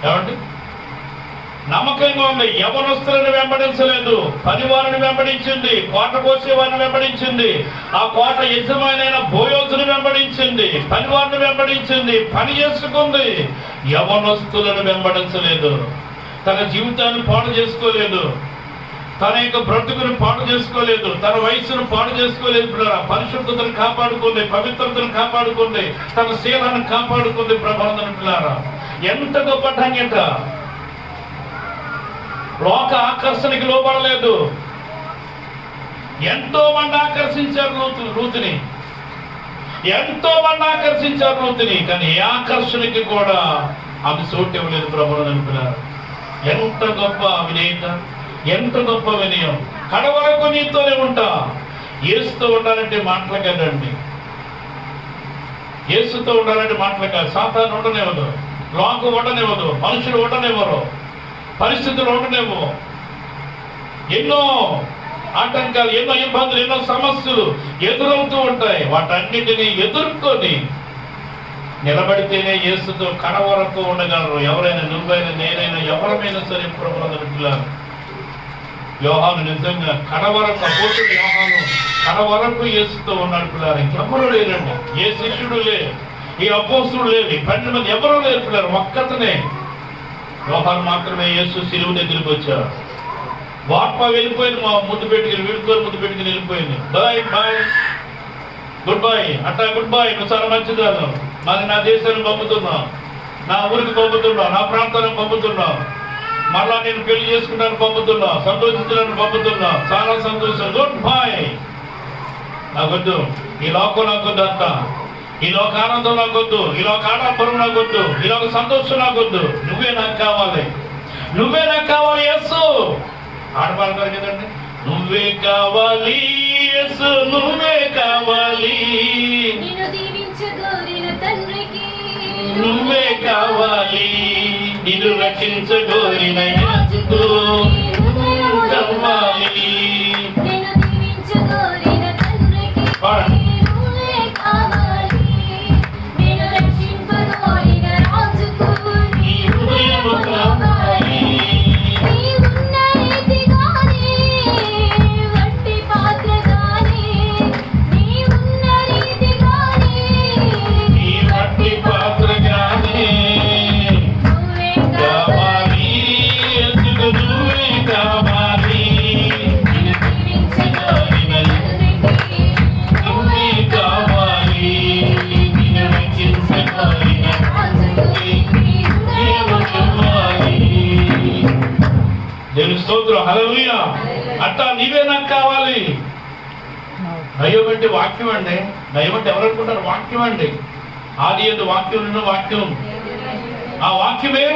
కాబట్టి నమ్మకంగా ఉంది. యవనస్తులను వెంబడించలేదు, పనివారిని వెంబడించింది, కోట కోసేవారిని వెంబడించింది, ఆ కోట యజమానైన బోయోజుని వెంబడించింది, పనివారిని వెంబడించింది, పని చేసుకుంది. యవనస్తులను వెంబడించలేదు, తన జీవితాన్ని పాడు చేసుకోలేదు, తన యొక్క బ్రతుకుని పాడు చేసుకోలేదు, తన వయసును పాడు చేసుకోలేదు. పరిశుద్ధతను కాపాడుకుంది, పవిత్రతను కాపాడుకుంది, తన శీలాన్ని కాపాడుకుంది. ప్రభావం పిల్లారా, ఎంత గొప్ప ధన్యత! లోక ఆకర్షణకి లోపడలేదు. ఎంతో మంది ఆకర్షించారు రూతుని, ఎంతో మంది ఆకర్షించారు రూతుని, కానీ ఏ ఆకర్షణకి కూడా ఆమె చోటు ఇవ్వలేదు. ప్రభువుని పిల్లారా, ఎంత గొప్ప వినయత, ఎంత గొప్ప వినయం! కడవరకు నీతోనే ఉంటా. యేసుతో ఉండాలంటే మాటలు కదండి, యేసుతో ఉండాలంటే మాటలు కాదు. సాతాను ఉండనివ్వదు, లోకం ఉండనివ్వదు, మనుషులు ఉండనివ్వరు, పరిస్థితులు ఉండనేమో. ఎన్నో ఆటంకాలు, ఎన్నో ఇబ్బందులు, ఎన్నో సమస్యలు ఎదురవుతూ ఉంటాయి. వాటన్నిటినీ ఎదుర్కొని నిలబడితేనే యేసుతో కడ వరకు ఉండగలరు. ఎవరైనా, నువ్వైనా, నేనైనా, ఎవరైనా సరే ప్రభువుని. యోహాను నిజంగా కడ వరకు, అపోస్తుడు యోహాను కడ వరకు యేసుతో ఉన్నాడు పిల్లలు. ఇంకెవరూ లేరండి, ఏ శిష్యుడు లేరు, ఈ అపోస్తుడు లేరు, 12 మంది ఎవరూ లేరు పిల్లలు, ఒక్కతనే యోహాను మాత్రమే. యేసు శిలువ దగ్గరికి వచ్చారు. వార్ప వెళ్ళిపోయింది, మా ముద్దు పెట్టుకుని, వీడితో ముద్దు పెట్టుకుని వెళ్ళిపోయింది. బాయ్ బాయ్, గుడ్ బాయ్, అట్టా గుడ్ బాయ్, నువ్వు చాలా మంచిదాను, మరి నా దేశాన్ని పంపుతున్నావు, నా ఊరికి పంపుతున్నావు, నా ప్రాంతానికి పంపుతున్నావు, మళ్ళా నేను పెళ్లి చేసుకుంటాను పంపుతున్నావు, సంతోషించడానికి పంపుతున్నావు, చాలా సంతోషం, గుడ్ బాయ్. నాకొద్దు ఈ లోకం, నాకొద్దు అంత, ఈ లోక ఆనందం నాకొద్దు, ఈ లోక ఆడంబరం నాకొద్దు, ఈ లోక సంతోషం నాకొద్దు, నువ్వే నాకు కావాలి, నువ్వే నాకు కావాలి యేసు. ఆడపాడతారు కదండి, నువ్వే కావాలి యేసు, నువ్వే కావాలి, నువ్వే కావాలి, నిన్ను రక్షించగోరిన యేసుకు కావాలి. స్తోత్రం, హల్లెలూయా. అట్టా నీవే నాకు కావాలి. దైవం అంటే వాక్యం అండి. దైవం అంటే ఎవరు అనుకుంటారు? వాక్యం అండి. ఆది యందు వాక్యం ఉన్న వాక్యం, ఆ వాక్యమే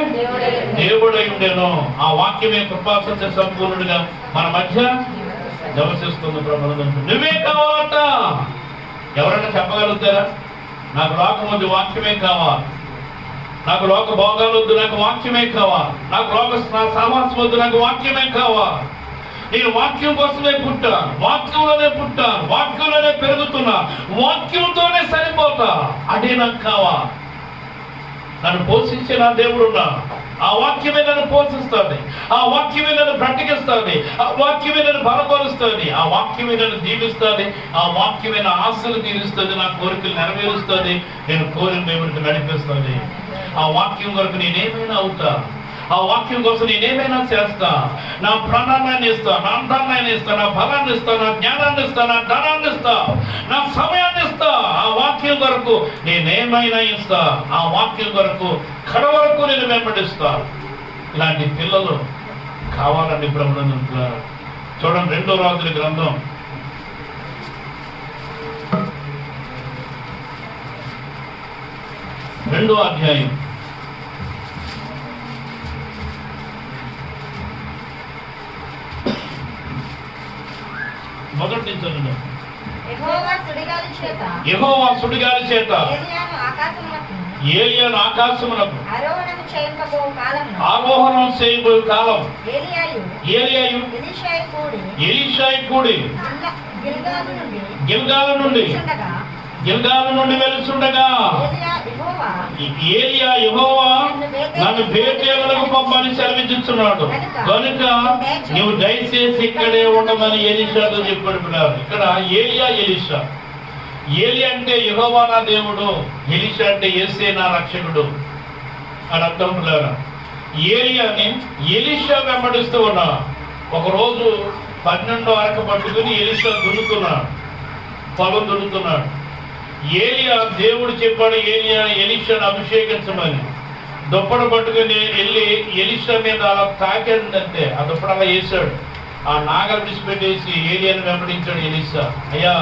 దేవుడై ఉండేను, ఆ వాక్యమే కృపాసత్య సంపూర్ణుడిగా మన మధ్య నివసిస్తుంది. ప్రభువు నువ్వే కావాలట. ఎవరైనా చెప్పగలుగుతారా? నాకు లోకం వద్దు, వాక్యమే కావాలి, నాకు లోక భోగాలు వద్దు, నాకు వాక్యమే కావాలి, నాకు లోక సామాసం వద్దు, నాకు వాక్యమే కావాలి. నేను వాక్యం కోసమే పుట్టాను, వాక్యంలోనే పుట్టాను, వాక్యంలోనే పెరుగుతున్నా, వాక్యంతోనే సరిపోతా, అదే నాకు కావాలి. నన్ను పోషించే నా దేవుడున్నా, ఆ వాక్యమే నన్ను పోషిస్తుంది, ఆ వాక్యమే నన్ను బ్రతికిస్తుంది, ఆ వాక్యమే నన్ను బలపరుస్తుంది, ఆ వాక్యమే నన్ను దీవిస్తుంది, ఆ వాక్యమే నా ఆశలు తీరుస్తుంది, నా కోరికలు నెరవేరుస్తుంది, నేను కోరిన దేవుడికి నడిపిస్తుంది. ఆ వాక్యం కొరకు నేనేమైనా అవుతా, ఆ వాక్యం కోసం నేనేమైనా చేస్తా, నా ప్రాణాన్ని ఇస్తా, నా అందాన్ని ఇస్తా, నా బలాన్ని ఇస్తా, నా జ్ఞానాన్ని ఇస్తా, నా ధనాన్ని ఇస్తా, నా సమయాన్ని ఇస్తా. ఆ వాక్యం కొరకు నేనేమైనా ఇస్తా, ఆ వాక్యం కొరకు కడ వరకు నేను వెంబడిస్తా. ఇలాంటి పిల్లలు కావాలండి ప్రభువును. చూడండి 2వ రాజుల గ్రంథం 2వ అధ్యాయం 1 నుంచి చదువు. యెహోవా సుడిగాలి చేత ఏలియాను ఆకాశమునకు ఆరోహణము చేయబోయే కాలం ఏలియాయు ఎలీషాయి కూడి గిల్గాలు నుండి వెలుచుండగా ఏలియా యెహోవా నన్ను బేతేలునకు పంపని సెలవిస్తున్నాడు కనుక నీవు దయచేసి ఇక్కడే ఉండమని ఎలీషాతో చెప్పాడు. ఇక్కడ ఏలియా ఎలీషా. ఏలియా అంటే యెహోవా నా దేవుడు, ఎలీషా అంటే యేసే నా రక్షకుడు అని అర్థం. ఏలియాని ఎలీషా వెంబడిస్తూ ఉన్నా. ఒకరోజు 12 అరక పట్టుకుని ఎలీషా దున్నుతున్నాడు, పొలం దున్నుతున్నాడు. ఏలియా దేవుడు చెప్పాడు ఎలీషాను అభిషేకించమని. దుప్పడ పట్టుకుని వెళ్ళి ఎలీషా మీద అలా తాకేందంటే ఆ దుప్పడ అలా వేసాడు. ఆ నాగలు విడిచిపెట్టేసి ఏలియాను వెంబడించాడు ఎలీషా. అయ్యా,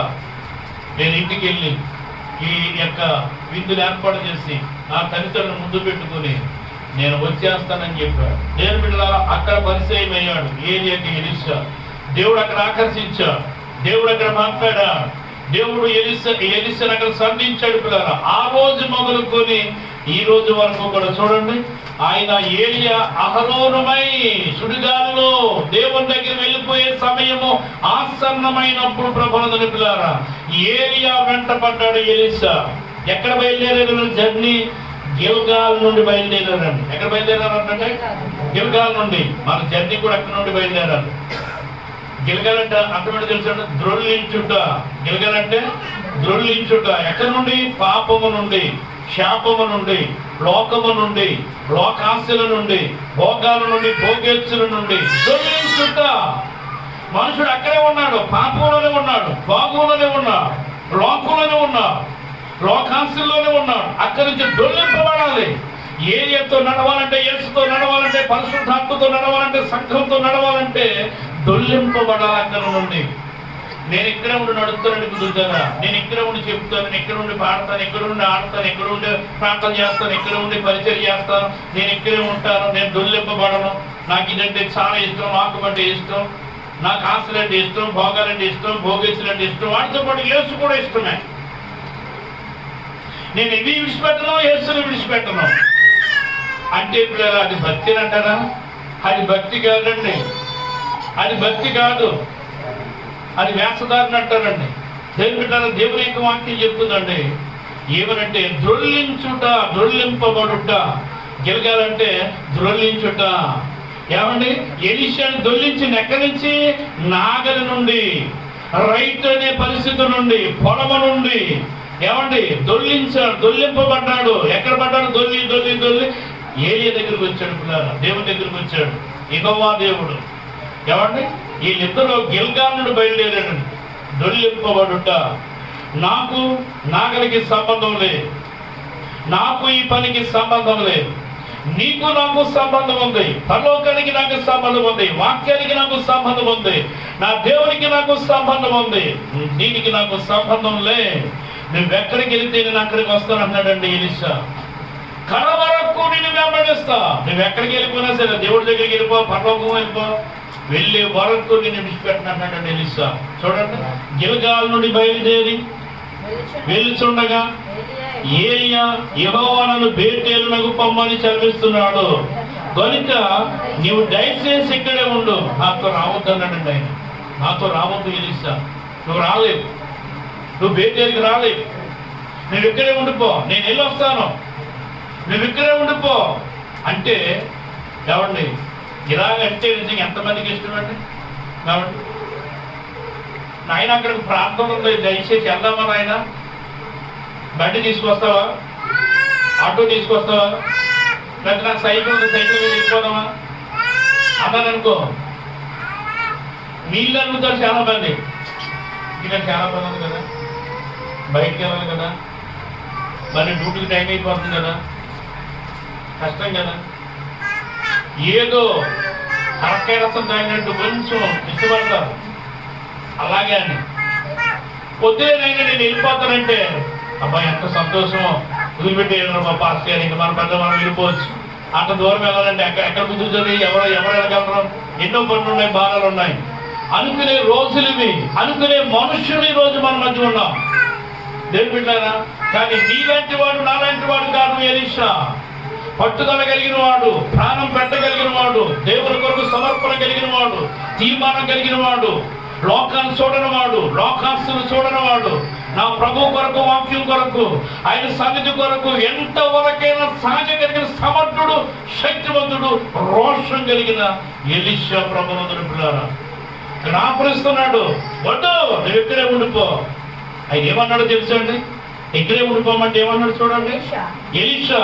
నేను ఇంటికి వెళ్ళి ఈ యొక్క విందుని ఏర్పాటు చేసి నా తల్లిదండ్రులను ముందు పెట్టుకుని నేను వచ్చేస్తానని చెప్పాడు. నేను బిడ్డ అక్కడ పరిచయం అయ్యాడు ఏలియాకి ఎలీషా. దేవుడు అక్కడ ఆకర్షించాడు, దేవుడు అక్కడ మాట్లాడా, దేవుడు ఎలీషాను అక్కడ సంధించాడు. పిల్లరా, ఆ రోజు మొదలుకొని ఈ రోజు వరకు కూడా చూడండి, ఆయన ఏలియా అహరోనుమై సుడిగాల్లో దేవుని దగ్గర వెళ్ళిపోయే సమయము ఆసన్నమైనప్పుడు ప్రభువుని పిల్లారా ఏలియా వెంట పడ్డాడు ఎలీషా. ఎక్కడ బయలుదేరారు? జర్నీ గిల్గాల్ నుండి బయలుదేరారండి. ఎక్కడ బయలుదేరారంటే గిల్గాల్ నుండి. మన జర్నీ కూడా అక్కడ నుండి బయలుదేరారు. గిల్గాల్ అంటే అర్థమేంటో తెలుసా? ద్రొల్లించుట. గిల్గాల్ అంటే ద్రొల్లించుట. ఎక్కడి నుండి? పాపము నుండి, శాపము నుండి, లోకము నుండి, లోకాశల నుండి, భోగాల నుండి, భోగేచ్చుల నుండి దొల్లించుట. మనుషుడు అక్కడే ఉన్నాడు, పాపంలోనే ఉన్నాడు, భోగంలోనే ఉన్నాడు, లోకంలోనే ఉన్నాడు, లోకాశల్లోనే ఉన్నాడు. అక్కడి నుంచి దొల్లింపబడాలి. ఏలియాతో నడవాలంటే, యేసుతో నడవాలంటే, పరిశుద్ధాత్మతో నడవాలంటే, సంఘంతో నడవాలంటే దొల్లింపబడాలి అక్కడి నుండి. నేను ఇక్కడే ఉండి నడుస్తానని కుదురుతానా? నేను ఇక్కడే ఉండి చెప్తాను, నేను ఇక్కడ ఉండి పాడతాను, ఇక్కడ ఉండి ఆడతాను, ఇక్కడ ఉండి ప్రార్థన చేస్తాను, ఇక్కడ ఉండి పరిచయం చేస్తాను, నేను ఇక్కడే ఉంటాను, నేను దొల్లింపబడను. నాకు ఇదంటే చాలా ఇష్టం, నాకు అంటే ఇష్టం, నాకు ఆశలంటే ఇష్టం, భోగాలంటే ఇష్టం, భోగేశ్వరంటే ఇష్టం, వాటితో పాటు యేసు కూడా ఇష్టమే. నేను ఇవి విడిచిపెట్టను, యేసుని విడిచిపెట్టను అంటే ఇప్పుడు అది భక్తి అంటారా? అది భక్తి కాదండి, అది భక్తి కాదు, అది వేషధారణ అంటారండి. దేవుని యొక్క వాక్యం చెప్తుందండి ఏమనంటే ద్రొల్లించుట, ద్రొల్లింపబడుట. గిల్గాలంటే ద్రొల్లించుట. ఏమండి? ఎలీషాను దొల్లించింది ఎక్కడి నుంచి? నాగలి నుండి, రైతు అనే పరిస్థితి నుండి, పొలము నుండి. ఏమండి? దొల్లించాడు, దొల్లింపబడ్డాడు. ఎక్కడ పడ్డాడు? దొల్లి దొల్లి దొల్లి ఏలియా దగ్గరికి వచ్చాడు. పిల్లలు దేవుని దగ్గరికి వచ్చాడు, యెహోవా దేవుడు. ఏమండి? వీళ్ళిద్దరూ గిల్గాల్ నుండి బయలుదేరాడు. దొల్లింపబడుట. నాకు నాగలికి సంబంధం లేదు, నాకు ఈ పనికి సంబంధం లేదు. నీకు నాకు సంబంధం ఉంది, పరలోకానికి నాకు సంబంధం ఉంది, వాక్యానికి నాకు సంబంధం ఉంది, నా దేవునికి నాకు సంబంధం ఉంది. దీనికి నాకు సంబంధం లే. నువ్వెక్కడికి వెళితే నేను అక్కడికి వస్తాను అన్నాడండి ఎలీషా. కడ వరకు నేను వెంబడిస్తా. నువ్వెక్కడికి వెళ్ళిపోయినా సరే, దేవుడి దగ్గరికి వెళ్ళిపో, పరలోకం వెళ్ళిపో, వెళ్ళే వరకు నేను విడిచిపెట్టినన్నాడండి ఎలీషా. చూడండి, గిల్గాల్ నుండి బయలుదేరి వెళ్ళుచుండగా ఏలియా యెహోవా నన్ను బేతేలునకు పంపని సెలవిస్తున్నాడు కనుక నీవు దయచేసి ఇక్కడే ఉండు, నాతో రావద్దు అన్నాడండి ఆయన. నాతో రావద్దు ఎలీషా, నువ్వు రాలేవు, నువ్వు బేతేలుకి రాలేవు, నువ్వు ఇక్కడే ఉండిపో, నేను వెళ్ళి వస్తాను, నువ్వు ఇక్కడే ఉండిపో అంటే. ఏమండి? ఇలాగంటే నిజంగా ఎంతమందికి ఇష్టమండి? కాబట్టి నాయన అక్కడికి ప్రాంతం ఉంది, దయచేసి వెళ్దామా నాయన? బండి తీసుకొస్తావా? ఆటో తీసుకొస్తావా? లేకపోతే నాకు సైకిల్ ఉంది, సైకిల్ మీద వెళ్ళిపోదామా అన్నాను అనుకో. నీళ్ళు అడుగుతారు చాలా మంది. ఇలా చాలా పని ఉంది కదా, బయటికి వెళ్ళాలి కదా, మరి డ్యూటీకి టైం అయిపోతుంది కదా, కష్టం కదా. ఏదో కరక్కాయ రసం తాగినట్టు కొంచెం ఇష్టపడతారు. అలాగే అని పొద్దునైనా నేను వెళ్ళిపోతానంటే అబ్బాయి ఎంత సంతోషమో, వదిలిపెట్టి మా పాస్ గారు, ఇంకా మన పెద్ద మనం వెళ్ళిపోవచ్చు. అంత దూరం వెళ్ళాలంటే ఎక్కడ కుదురుతుంది? ఎవరు వెళ్ళగలరు? ఎన్నో పనులు ఉన్నాయి, భారాలు ఉన్నాయి అనుకునే రోజులు ఇవి. అనుకునే మనుషులు ఈ రోజు మన మధ్య ఉన్నాం. దేవుని బిడ్డలారా, కానీ నీలాంటి వాడు నాలాంటి వాడు కాదు ఎలీషా. పట్టుదల కలిగిన వాడు, ప్రాణం పెట్టగలిగిన వాడు, దేవుని కొరకు సమర్పణ కలిగిన వాడు, తీర్మానం కలిగిన వాడు, లోకాన్ని చూడని వాడు, లోకాస్తులు చూడని వాడు, నా ప్రభు కొరకు, వాక్యం కొరకు, ఆయన సన్నిధి కొరకు ఎంతవరకైనా సాగగలిగిన సమర్థుడు, శక్తివంతుడు, రోషం కలిగిన ఎలీషా ప్రభునందుని పిల్లారా ఇక్కడ ఆపరిస్తున్నాడు. వద్దు, నువ్వు ఇక్కడే ఉండిపో. ఆయన ఏమన్నాడో తెలుసా అండి? ఇక్కడే ఉండిపోమంటే ఏమన్నాడు చూడండి. ఎలీషా,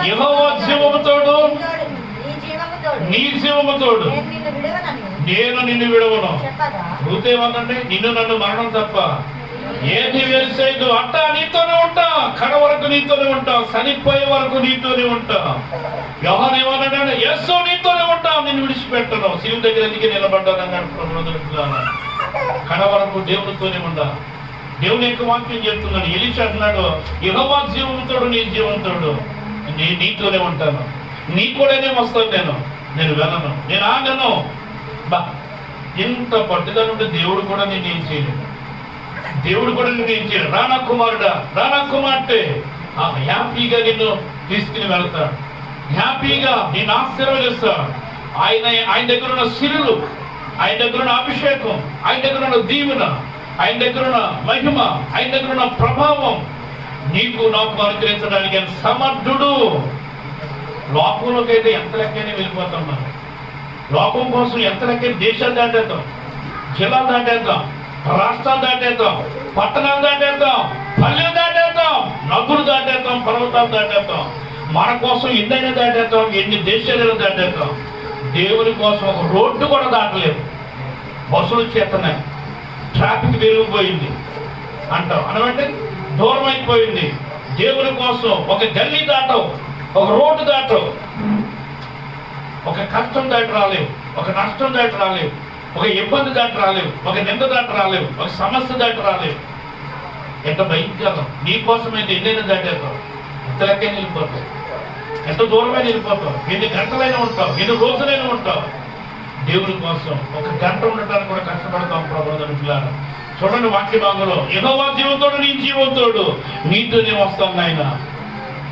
యెహోవా జీవముతోడు, నీ జీవముతోడు నేను నిన్ను విడవను. రూతు ఏమన్నండి? నిన్ను నన్ను మరణం తప్ప ఏది వేసేదు. అట్టా నీతోనే ఉంటా, కడ వరకు నీతోనే ఉంటా, చనిపోయే వరకు నీతోనే ఉంటా. యోహాను ఏమన్నాడు? యేసు నీతోనే ఉంటా, నిన్ను విడిచిపెట్టను. శివుని దగ్గర ఎందుకు నిలబడ్డాను అన్నాడు ప్రభుత్వ. కడ వరకు దేవునితోనే ఉండా. దేవుని యొక్క వాక్యం చెప్తున్నాడు. ఎలీషా అన్నాడు, యెహోవా జీవంతోడు, నీ జీవంతోడు, నీతోనే ఉంటాను, నీ కూడానే వస్తాను, నేను వెళ్ళను, నేను ఆగను. బా, ఇంత పట్టుదల ఉంటే దేవుడు కూడా నేను ఏం చేయలేదు. దేవుడు కూడా నేను ఏం చేయలేదు. రానా కుమారుడా, రానా కుమార్తె, హ్యాపీగా నిన్ను తీసుకుని వెళ్తాడు. హ్యాపీగా నేను ఆశీర్వదిస్తాను. ఆయన దగ్గర ఉన్న సిరులు, ఆయన దగ్గర ఉన్న అభిషేకం, ఆయన దగ్గర ఉన్న దీవెన, ఆయన దగ్గర ఉన్న మహిమ, ఆయన దగ్గర ఉన్న ప్రభావం నీకు నాకు అనుగ్రహించడానికి ఆయన సమర్థుడు. లోకంలోకి అయితే ఎంత లెక్కనే వెళ్ళిపోతాం మనం. లోకం కోసం ఎంత లెక్కని దేశాలు దాటేద్దాం, జిల్లాలు దాటేద్దాం, రాష్ట్రాలు దాటేద్దాం, పట్టణాలు దాటేద్దాం, పల్లెలు దాటేద్దాం, నదులు దాటేద్దాం, పర్వతాలు దాటేద్దాం. మన కోసం ఎన్నైనా దాటేద్దాం, ఎన్ని దేశాలను దాటేద్దాం. దేవుని కోసం ఒక రోడ్డు కూడా దాటలేదు. బస్సులు చేస్తున్నాయి, ట్రాఫిక్ పెరిగిపోయింది అంటాం, అనమంటే దూరం అయిపోయింది. దేవుని కోసం ఒక గల్లీ దాటవు, ఒక రోడ్డు దాటవు, ఒక కష్టం దాటి రాలేవు, ఒక నష్టం దాటి రాలేవు, ఒక ఇబ్బంది దాటి రాలేవు, ఒక నింద దాటి రాలేవు, ఒక సమస్య దాటి రాలేవు. ఎంత భయంకరం. నీ కోసమైతే ఎన్నైనా దాటేస్తావు, ఎంత లెక్కైనా వెళ్ళిపోతావు, ఎంత దూరమైనా వెళ్ళిపోతావు, ఎన్ని గంటలైనా ఉంటావు, ఎన్ని రోజులైనా ఉంటావు. దేవుని కోసం ఒక గంట ఉండటానికి కూడా కష్టపడతాం ప్రభుత్వం పిల్లలు. చూడండి వాక్య భాగంలో, యెహోవా జీవంతోడు, నీ జీవంతోడు, నీతోనే వస్తాను నాయన.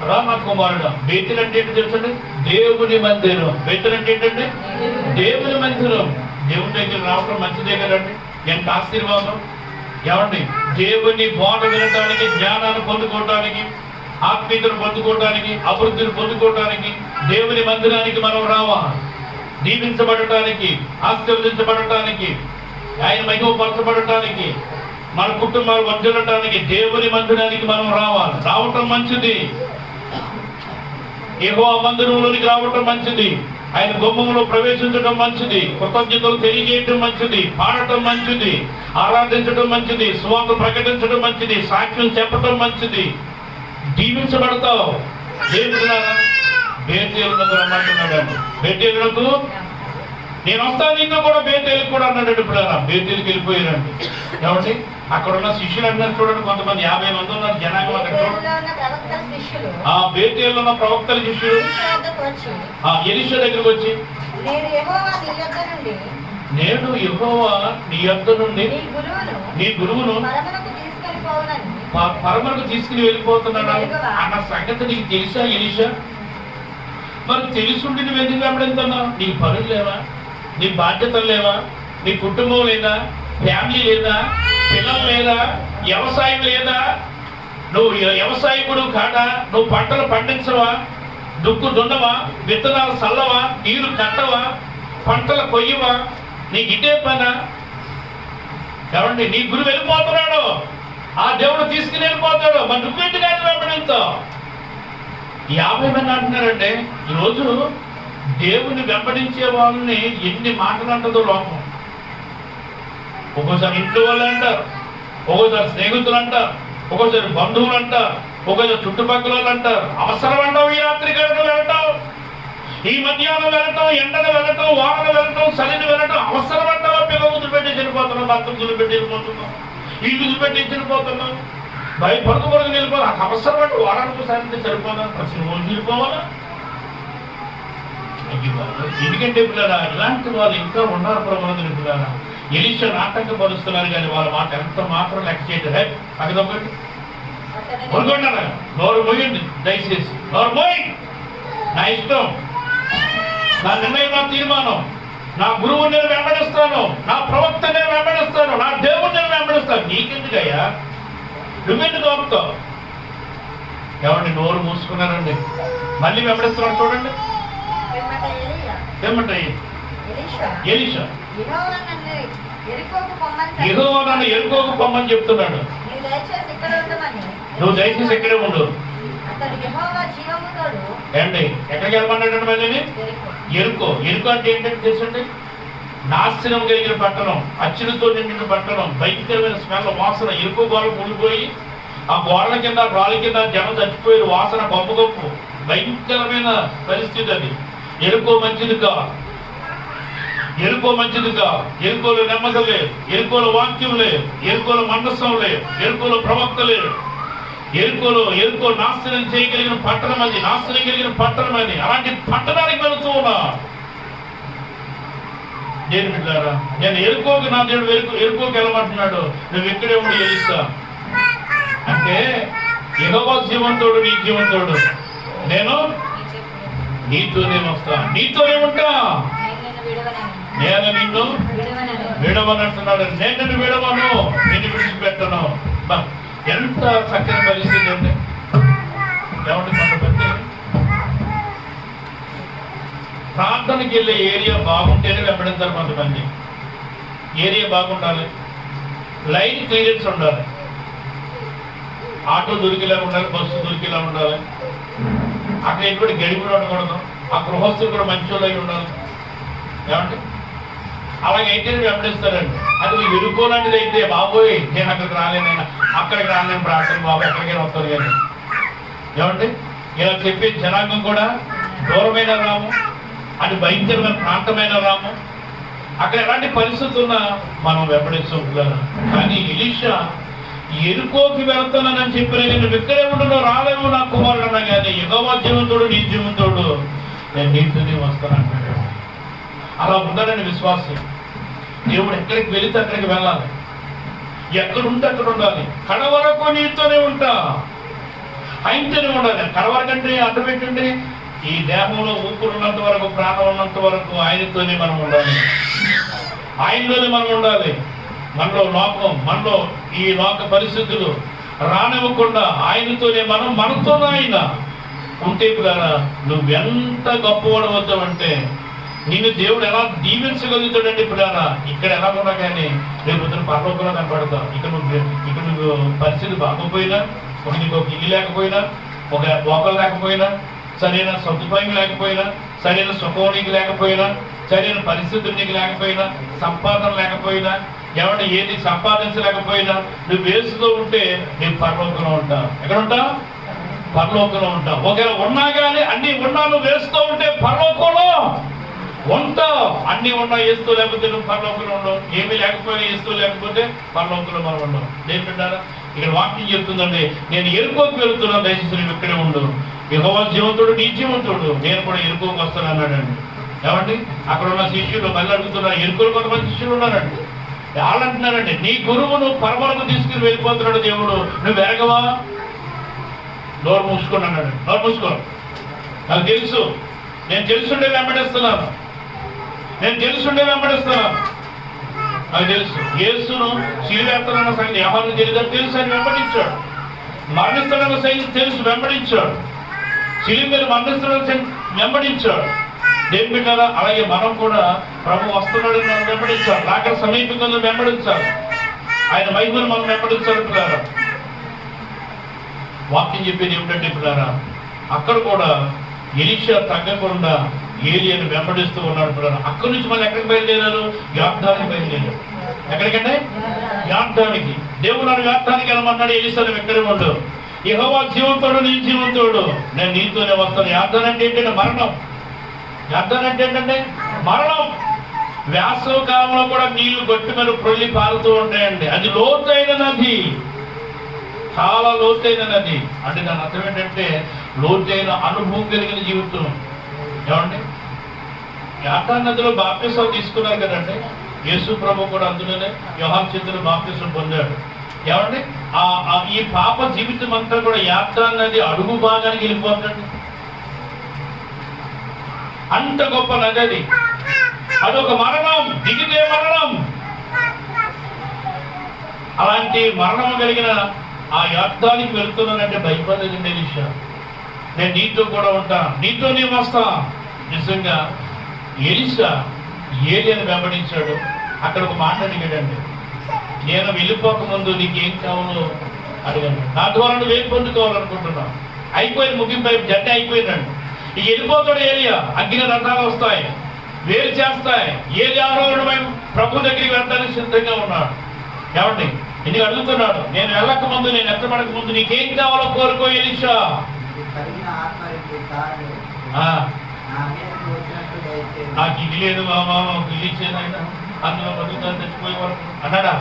రామ కుమారుడు. బేతెలు అంటే ఏంటో తెలుసండి? దేవుని మందిరం. బేతెలు అంటే ఏంటండి? దేవుని మందిరం. దేవుని దగ్గర రావడం మంచిదే కదండి. ఎంత ఆశీర్వాదం. ఏమండి, దేవుని బోధ వినటానికి, జ్ఞానాన్ని పొందుకోవటానికి, ఆత్మీయతను పొందుకోవటానికి, అభివృద్ధిని పొందుకోవటానికి దేవుని మందిరానికి మనం రావాలి. దీవించబడటానికి, ఆశీర్వదించబడటానికి, ఆయన మహిమపరచబడటానికి, మన కుటుంబాలు వర్ధిల్లటానికి దేవుని మందిరానికి మనం రావాలి. రావటం మంచిది. యెహోవా మందిరంలోనికి రావటం మంచిది. ఆయన గుమ్మంలో ప్రవేశించడం మంచిది. కృతజ్ఞతలు తెలియజేయటం మంచిది. పాడటం మంచిది. ఆరాధించడం మంచిది. సువార్త ప్రకటించడం మంచిది. సాక్ష్యం చెప్పటం మంచిది. దీవించబడతావు. దేవుడులారా, బేతేలునకు రమ్మంటున్నాడు. బేతేలునకు నేను వస్తాను, ఇంకా కూడా బేతేలుకు కూడా అన్నాడు. ఇప్పుడు బేతేలుకి వెళ్ళిపోయారండి. కాబట్టి అక్కడ ఉన్న శిష్యులు అంటున్నారు చూడండి, కొంతమంది 50 మంది ఉన్నారు జనాంగం. అక్కడ బేతేలులో ఉన్న ప్రవక్తల శిష్యులు ఎలీషా దగ్గరకు వచ్చి, నేను యెహోవా నీ యొద్ద నుండి నీ గురువును పరమకు తీసుకుని వెళ్ళిపోతున్నాడు అన్న సంగతి నీకు తెలుసా ఎలీషా? మరి తెలుసుండి నువ్వు ఎందుకు వెంబడిస్తున్నావు? నీకు పనులు లేవా? నీ బాధ్యతలు లేవా? నీ కుటుంబం లేదా? ఫ్యామిలీ లేదా? పిల్లలు లేదా? వ్యవసాయం లేదా? నువ్వు వ్యవసాయకుడు కాదా? నువ్వు పంటలు పండించవా? దుక్కు దున్నవా? విత్తనాలు చల్లవా? నీరు కట్టవా? పంటలు కొయ్యవా? నీకు ఇదే పనా? ఏమండి, నీ గురువు వెళ్ళిపోతున్నాడు, ఆ దేవుడు తీసుకుని వెళ్ళిపోతాడు. మరి నువ్వేంటి కానీ వెంబడిస్తావు? 50 మంది అంటున్నారంటే, ఈరోజు దేవుని వెంబడించే వాళ్ళని ఎన్ని మాటలు అంటుందో లోకం. ఒక్కోసారి ఇంట్లో వాళ్ళు అంటారు, ఒక్కోసారి స్నేహితులు అంటారు, ఒక్కోసారి బంధువులు అంటారు, ఒక్కోసారి చుట్టుపక్కల వాళ్ళు అంటారు. అవసరం అంటావు ఈ రాత్రి గడుపు వెళ్ళటం, ఈ మధ్యాహ్నం వెళ్ళటం, ఎండను వెళ్ళటం, వానలు వెళ్ళటం, చలిని వెళ్ళటం అవసరం అంటావా? పిల్లలు వదిలిపెట్టి చనిపోతున్నాం, భర్తలు వదిలిపెట్టి వెళ్ళిపోతున్నాం, ఇల్లు వదిలిపెట్టి చనిపోతున్నాం, భయపడుతూ కొరకు వెళ్ళిపోవాలి. అది అవసరం అంటే వారానికి సాయంత్రం సరిపోదా? ప్రతి రోజు వెళ్ళిపోవాలా? ఎందుకంటే పిల్లరా, ఇలాంటి వాళ్ళు ఇంకా ఉన్నారు ప్రభుత్వం పిల్లరా. ఎలీషా ఆటంకపరుస్తున్నారు కానీ వాళ్ళ మాట ఎంత మాత్రం లెక్క చేయలేదు. అదొకటి ఊరుకుంటారా? నోరు మూయండి దయచేసి, నోరు మూయి. నా ఇష్టం, నా నిర్ణయం, నా తీర్మానం. నా గురువు నేను వెంబడిస్తాను, నా ప్రవక్త నేను వెంబడిస్తాను, నా దేవుడు నేను వెంబడిస్తాను. నీకెందుకయ్యా? నువ్వెందుకు ఆపుతావు? ఎవరిని నోరు మూసుకున్నారండి? మళ్ళీ వెంబడిస్తున్నాడు చూడండి. ఏమంట ఎలీషా, యెహోవా నన్ను ఎరుకోకు పొమ్మని చెప్తున్నాడు. నువ్వు దయచేసి ఇక్కడే ఉండు. ఏంటి ఎక్కడికి వెళ్ళమన్నాడు? మళ్ళీ ఎరుకో. ఎరుకో అంటే ఏంటంటే తెలుసండి? నాశనం కలిగిన పట్టణం, అచ్చులతో నిండిన పట్టణం, భయంకరమైన స్మెల్, వాసన. ఎరుకో గోడలు కూలిపోయి ఆ గోడల కింద రాళ్ళ కింద జనం చచ్చిపోయి వాసన గొప్ప గొప్ప భయంకరమైన పరిస్థితి అది. ఎరుకో మంచిది కాదు, ఎరుకో మంచిది కాదు. ఎరుకోలో నెమ్మది లేదు, ఎరుకోలో వాక్యం లేదు, ఎరుకోలో మందస్సం లేదు, ఎరుకోలో ప్రవక్త లేదు. ఎరుకో నాశనం చేయగలిగిన పట్టణం అది, నాశనం కలిగిన పట్టణం అది. అలాంటి పట్టణానికి వెళుతూ ఉన్నా నేను బిడ్డారా, నేను ఎరుకోకి నా దేవుడు ఎరుకోకి వెళ్ళమంటున్నాడు. నువ్వు ఇక్కడే ఉండి ఎలుస్తా అంటే యెహోవా జీవంతోడు, నీ జీవంతోడు, నేను నీతోనే వస్తా, నీతోనే ఉంటా, నేను నిన్ను విడవనంటున్నాడు. నేను నిన్ను విడవను, నిన్ను విడిచిపెట్టను. ఎంత చక్కని పరిస్థితి అండి. ఏమంటే కొంతమంది ప్రార్థనకి వెళ్ళే ఏరియా బాగుంటేనే వెంబడిస్తారు. కొంతమంది ఏరియా బాగుండాలి, లైన్ క్లియరెన్స్ ఉండాలి, ఆటో దొరికేలా ఉండాలి, బస్సు దొరికేలా ఉండాలి, అక్కడ ఎటువంటి గడిపి ఉండకూడదు, ఆ గృహస్థులు కూడా మంచి వాళ్ళు అయి ఉండాలి. ఏమంటే అలాగైతే వెంబడిస్తారండి. అది మీ ఎరుకోలాంటిది అయితే బాబోయ్ నేను అక్కడికి రాలేనైనా, అక్కడికి రాలేను, ప్రార్థన బాబు ఎక్కడికైనా వస్తుంది కానీ. ఏమంటే ఇలా చెప్పే జనాంగం కూడా దూరమైన రాము, అది భయంకరమైన ప్రాంతమైన రాము, అక్కడ ఎలాంటి పరిస్థితి ఉన్నా మనం వెంబడిస్తుంటున్నాను. కానీ ఎలీషా ఎరుకోకి వెళ్తానని చెప్పిన నువ్వు ఇక్కడే ఉండు, రాలేవు నా కుమారుడు అన్నా కానీ యెహోవా జీవంతోడు, నీ జీవంతోడు, నేను నీతోనే వస్తాను అంటాడు. అలా ఉండాలని విశ్వాసం. దేవుడు ఎక్కడికి వెళితే అక్కడికి వెళ్ళాలి, ఎక్కడుంటే అక్కడ ఉండాలి. కడవరకు నీతోనే ఉంటా, ఆయనతోనే ఉండాలి. కడవరకంటే అర్థం ఏంటంటే ఈ దేహంలో ఊపిరి ఉన్నంత వరకు, ప్రాణం ఉన్నంత వరకు ఆయనతోనే మనం ఉండాలి, ఆయనతోనే మనం ఉండాలి. మనలో లోకం, మనలో ఈ లోక పరిస్థితులు రానివ్వకుండా ఆయనతోనే మనం, మనతోనే ఆయన ఉంటే పిల్లరా నువ్వెంత గొప్పవాడు వద్దామంటే నిన్ను దేవుడు ఎలా దీవించగలుగుతాడండి. పిల్లరా ఇక్కడ ఎలా ఉన్నా కానీ రేపు పొద్దున పరలోకంలో కనపడతావు. ఇక్కడ నువ్వు పరిస్థితి బాగోపోయినా, నీకు ఒక ఇల్లు లేకపోయినా, ఒక లోకం లేకపోయినా, సరైన సదుపాయం లేకపోయినా, సరైన సుఖం నీకు లేకపోయినా, సరైన పరిస్థితులు నీకు లేకపోయినా, సంపాదన లేకపోయినా, ఏమంటే ఏది సంపాదించలేకపోయినా, నువ్వు వేసులో ఉంటే నీవు పరలోకంలో ఉంటావు. ఎక్కడ ఉంటావు? పరలోకంలో ఉంటావు. ఒకవేళ ఉన్నా కానీ అన్ని ఉన్నా నువ్వు వేస్తూ ఉంటే పరలోకంలో ఉంటావు. అన్ని ఉన్నా వేస్తూ లేకపోతే నువ్వు పరలోకంలో ఉండవు. ఏమీ లేకపోయినా వేస్తూ లేకపోతే పరలోకంలో మనం ఉండవు. ఏంటంటారా ఇక్కడ వాక్యం చెప్తుందండి, నేను ఎరుకోకి వెళుతున్నాను, దయచేసి నువ్వు ఇక్కడే ఉండు. యెహోవా జీవంతుడు, నీ జీవంతుడు, నేను కూడా ఎరుకోకి వస్తాను అన్నాడండి. ఏమండి అక్కడ ఉన్న శిష్యులు మళ్ళీ అడుగుతున్నారు, ఎరుకులు కొంతమంది శిష్యులు ఉన్నారండి. వాళ్ళు అంటున్నారండి, నీ గురువును పరమలకు తీసుకుని వెళ్ళిపోతున్నాడు దేవుడు, నువ్వు ఎరగవా? నోరు మూసుకొని అన్నాడు. నోరు మూసుకో, నాకు తెలుసు, నేను తెలుసుండే వెంబడిస్తున్నాను, నేను తెలుసుండే వెంబడిస్తున్నాను, నాకు తెలుసు. యేసును శిలువేస్తానన్న సంగతి యోహానుకు తెలియదని తెలుసు, అని వెంబడించాడు. మరణిస్తాడన్న సంగతి తెలుసు, వెంబడించాడు. శిలువ మీద మరణిస్తాడన్న వెంబడించాడు. దేని బిడ్డారా అలాగే మనం కూడా ప్రభు వస్తున్నాడు మనం వెంబడించాలి. రాకడ సమీపంగా వెంబడించాలి. ఆయన మహిమను మనం వెంబడించాలి. పిల్లారా వాక్యం చెప్పేది ఏమిటంటే పిల్లారా అక్కడ కూడా ఎలీషా తగ్గకుండా ఏలియాను వెంబడిస్తూ ఉన్నాడు. పిల్లలు అక్కడి నుంచి మళ్ళీ ఎక్కడికి బయలుదేరారు? యార్దానికి బయలుదేరారు. ఎక్కడికంటే యార్దానికి. దేవుడు నన్ను యార్దానికి వెళ్ళమన్నాడు. ఎలీషా నువ్వు ఎక్కడే ఉండు, యెహోవా జీవంతోడు, నీ జీవంతోడు, నేను నీతోనే వస్తాను. యార్దాన్ అంటే ఏంటంటే మరణం. యార్దాన్ అంటే ఏంటంటే మరణం. వేసవ కాలంలో కూడా నీళ్లు గట్టి మీద ప్రొల్లి పారుతూ ఉంటాయండి. అది లోతైన నది, చాలా లోతైన నది. అంటే దాని అర్థం ఏంటంటే లోతైన అనుభవం కలిగిన జీవితం. ఏమండి యార్దాన్ నదిలో బాప్తిసం తీసుకున్నారు కదండి. యేసు ప్రభు కూడా అందులోనే యోహాను చేతిలో బాప్తిసం పొందాడు. ఏమండి ఈ పాప జీవితం అంతా కూడా యాత్ర అన్నది అడుగు భాగానికి వెళ్ళిపోతుంది. అంత గొప్ప నది అది. అదొక మరణం, దిగితే మరణం. అలాంటి మరణం కలిగిన ఆ యాత్రానికి వెళ్తున్నానంటే భయపడలేదండి ఎలీషా. నేను నీతో కూడా ఉంటా, నీతో నేను వస్తా. నిజంగా ఎలీషా ఏలియాను వెంబడించాడు. అక్కడ ఒక మాట అడిగాడండి, నేను వెళ్ళిపోక ముందు నీకేం కావాలో అడిగాను, నా ద్వారా నువ్వు ఏం పొందుకోవాలనుకుంటున్నావు. అయిపోయింది, ముగింపు జడ్డ అయిపోయిందండి. ఇక వెళ్ళిపోతాడు ఏలియా. అగ్ని రథాలు వస్తాయి, వేరు చేస్తాయి. ఏలియా ప్రభు దగ్గరికి వెళ్ళడానికి సిద్ధంగా ఉన్నాడు. ఏమండి ఎందుకు అడుగుతున్నాడు, నేను వెళ్ళక ముందు, నేను ఎత్తబడక ముందు నీకేం కావాలో కోరుకో ఎలీషా. నాకు ఇది లేదు మామా, ఇల్లు ఇచ్చేదైనా అందులో బతుకుతాను తెచ్చిపోయే వరకు అన్నాడా?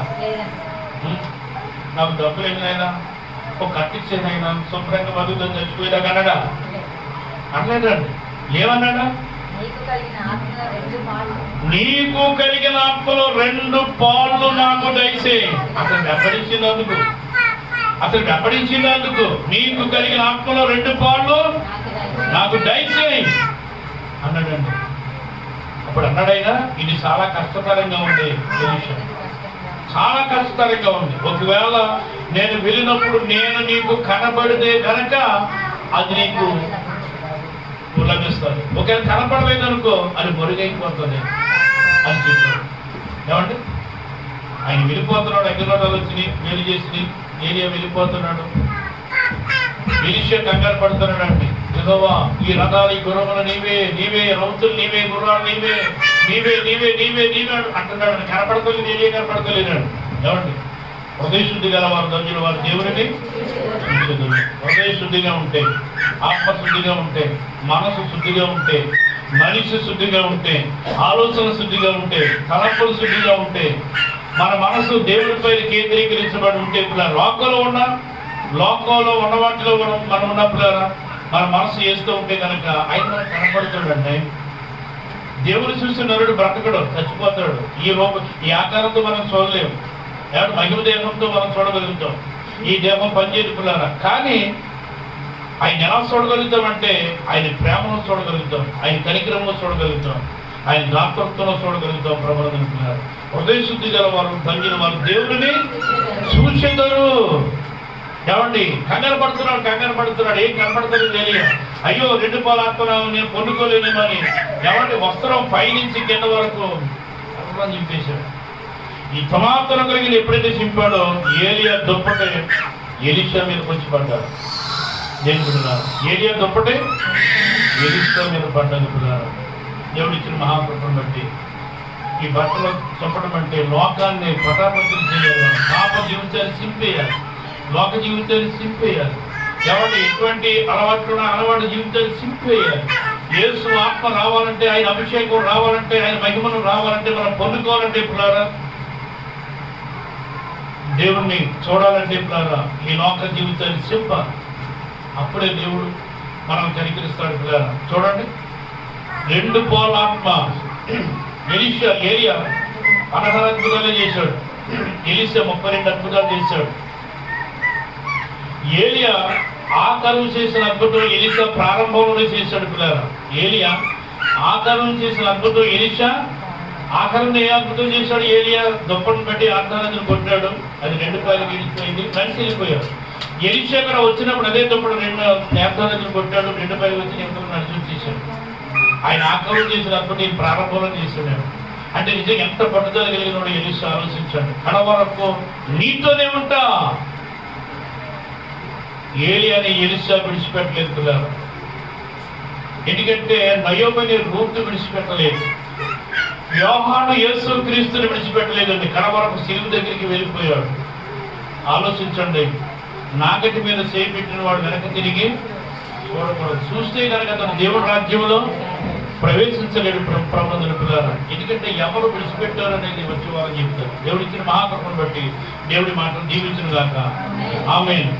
నాకు డబ్బులు ఏమైనా ఒక కట్టించేదైనా శుభ్రంగా బతుకుతాను తెచ్చిపోయేదాకా అన్నాడా? అనలేదండి. ఏమన్నాడా? నీకు కలిగిన ఆత్మలో 2 పాళ్ళు నాకు దయచేయి. అసలు వెంబడించినందుకు నీకు కలిగిన ఆత్మలో 2 పాళ్ళు నాకు దయచేయి అన్నాడండి. అప్పుడు అన్నాడైనా ఇది చాలా కష్టతరంగా ఉంది, చాలా కష్టతరంగా ఉంది. ఒకవేళ నేను వెళ్ళినప్పుడు నేను నీకు కనబడితే కనుక అది నీకు లభిస్తుంది. ఒకవేళ కనపడలేదు అనుకో అది మొరుగైపోతుంది అని చెప్పాడు. ఏమంటే ఆయన వెళ్ళిపోతున్నాడు. అగ్నిరోధాలు వచ్చి వేలు చేసి ఏరియా వెళ్ళిపోతున్నాడు. ఎలీషా కంగారు పడుతున్నాడు అండి. యెహోవా ఈ రథాలు, ఈ గుర్రములు నీవే, నీవే రౌతులు నీవే, గుర్రాలు నీవే, నీవే నీవే నీవే నీవే అంటున్నాడు. కనపడతలేదు, ఏరియా కనపడతలేనాడు. ఏమండి హృదయ శుద్ధి గల వారు ధన్యులు, వారు దేవుడిని హృదయ శుద్ధిగా ఉంటే, ఆత్మశుద్ధిగా ఉంటే, మనసు శుద్ధిగా ఉంటే, మనిషి శుద్ధిగా ఉంటే, ఆలోచన శుద్ధిగా ఉంటే, తలంపులు శుద్ధిగా ఉంటే, మన మనసు దేవుడిపై కేంద్రీకరించబడి ఉంటే, లోకంలో ఉన్న వాటిలో మనం ఉన్నప్పుడు మన మనసు వేస్తూ ఉంటే కనుక ఆయన మనకు కనపడుతాడండి. దేవుడు చూసి నరుడు బ్రతకడు, చచ్చిపోతాడు. ఈ ఆకారంతో మనం చూడలేము. ఎవరు మహిమ దేహంతో మనం చూడగలుగుతాం. ఈ దేహం పనిచేరుకున్నారా, కానీ ఆయన ఎలా చూడగలుగుతామంటే ఆయన ప్రేమను చూడగలుగుతాం, ఆయన కనికరంలో చూడగలుగుతాం, ఆయన దాతృత్వంలో చూడగలుగుతాం. ప్రబోధనుకున్నారు హృదయ శుద్ధి గల వారు ధన్యులు, వారు దేవుడిని చూసేదారు. ఏమండి కంగారు పడుతున్నాడు. ఏం కనపడతాడు తెలియ. అయ్యో 2 పాలు ఆత్మనావు, నేను పొందుకోలేనేమని. ఏమండి వస్త్రం పైనుంచి కింద వరకు చింపేశాడు. ఈ సమాప్తం కలిగిన ఎప్పుడైతే చింపాడో ఏలియా దుప్పటే ఎలీషా మీద వచ్చి పడ్డాడు. దేవుడున్నారు ఏలియా దుప్పటే ఎలీషా మీద పడ్డారు. దేవుడు ఇచ్చిన మహాకృపను బట్టి ఈ బట్టలు చెప్పడం అంటే లోకాన్ని పటాపంచలు చేయాలి, పాప జీవితాన్ని చింపేయాలి, లోక జీవితాన్ని చింపేయాలి. ఎవరి ఎటువంటి అలవాటు జీవితాన్ని చింపేయాలి. యేసు ఆత్మ రావాలంటే, ఆయన అభిషేకం రావాలంటే, ఆయన మహిమను రావాలంటే, మనం పొందుకోవాలంటే పిల్లారా, దేవుణ్ణి చూడాలంటే పిల్లారా, ఈ లోక జీవితాన్ని చింపాలి. అప్పుడే దేవుడు మనం కనికరిస్తాడు పిల్లారా. చూడండి 2 పాల ఆత్మ. ఏలియా 16 అద్భుతాలే చేశాడు. ఎలీషా 32 అద్భుతాలు చేశాడు. ఏలియా ఆకారం చేసిన అద్భుతం ఎలీషా ప్రారంభంలోనే చేశాడు పిల్లారా. ఏలియా ఆకారం చేసిన అద్భుతం ఎలీషా ఆకారం ఏ అద్భుతం చేశాడు. ఏలియా దుప్పటిని బట్టి ఆకారాన్ని కొట్టాడు, అది 2 పాయలు గీడిపోయింది, కలిసి వెళ్ళిపోయాడు. ఎలీషా కూడా వచ్చినప్పుడు అదే దుప్పటి 2 నేత్రాలను కొట్టాడు, 2 పాయలు వచ్చి ఎంతో నడిచి చేశాడు. ఆయన ఆకారం చేసిన అద్భుతం ప్రారంభంలో చేస్తున్నాడు. అంటే నిజంగా ఎంత పట్టుదల కలిగినాడు ఎలీషా ఆలోచించాడు. కడవరకు నీతోనే ఉంటా. ఏలియాని ఎలీషా విడిచిపెట్టలేదు పిల్లలు. ఎందుకంటే నయోబని రూతు విడిచిపెట్టలేదు, యోహాను యేసు క్రీస్తుని విడిచిపెట్టలేదండి. కడవరకు సిలువ దగ్గరికి వెళ్ళిపోయాడు. ఆలోచించండి, నాగటి మీద చేపెట్టిన వాడు వెనక తిరిగి చూడకూడదు. చూస్తే కనుక తన దేవుడి రాజ్యంలో ప్రవేశించలేడు ప్రబంధుల పిల్లలు. ఎందుకంటే ఎవరు విడిచిపెట్టారు అనేది వచ్చి వారు చెప్తారు. దేవుడిచ్చిన మహాకృపను బట్టి దేవుడి మాటలు దీవించును గాక. ఆమేన్.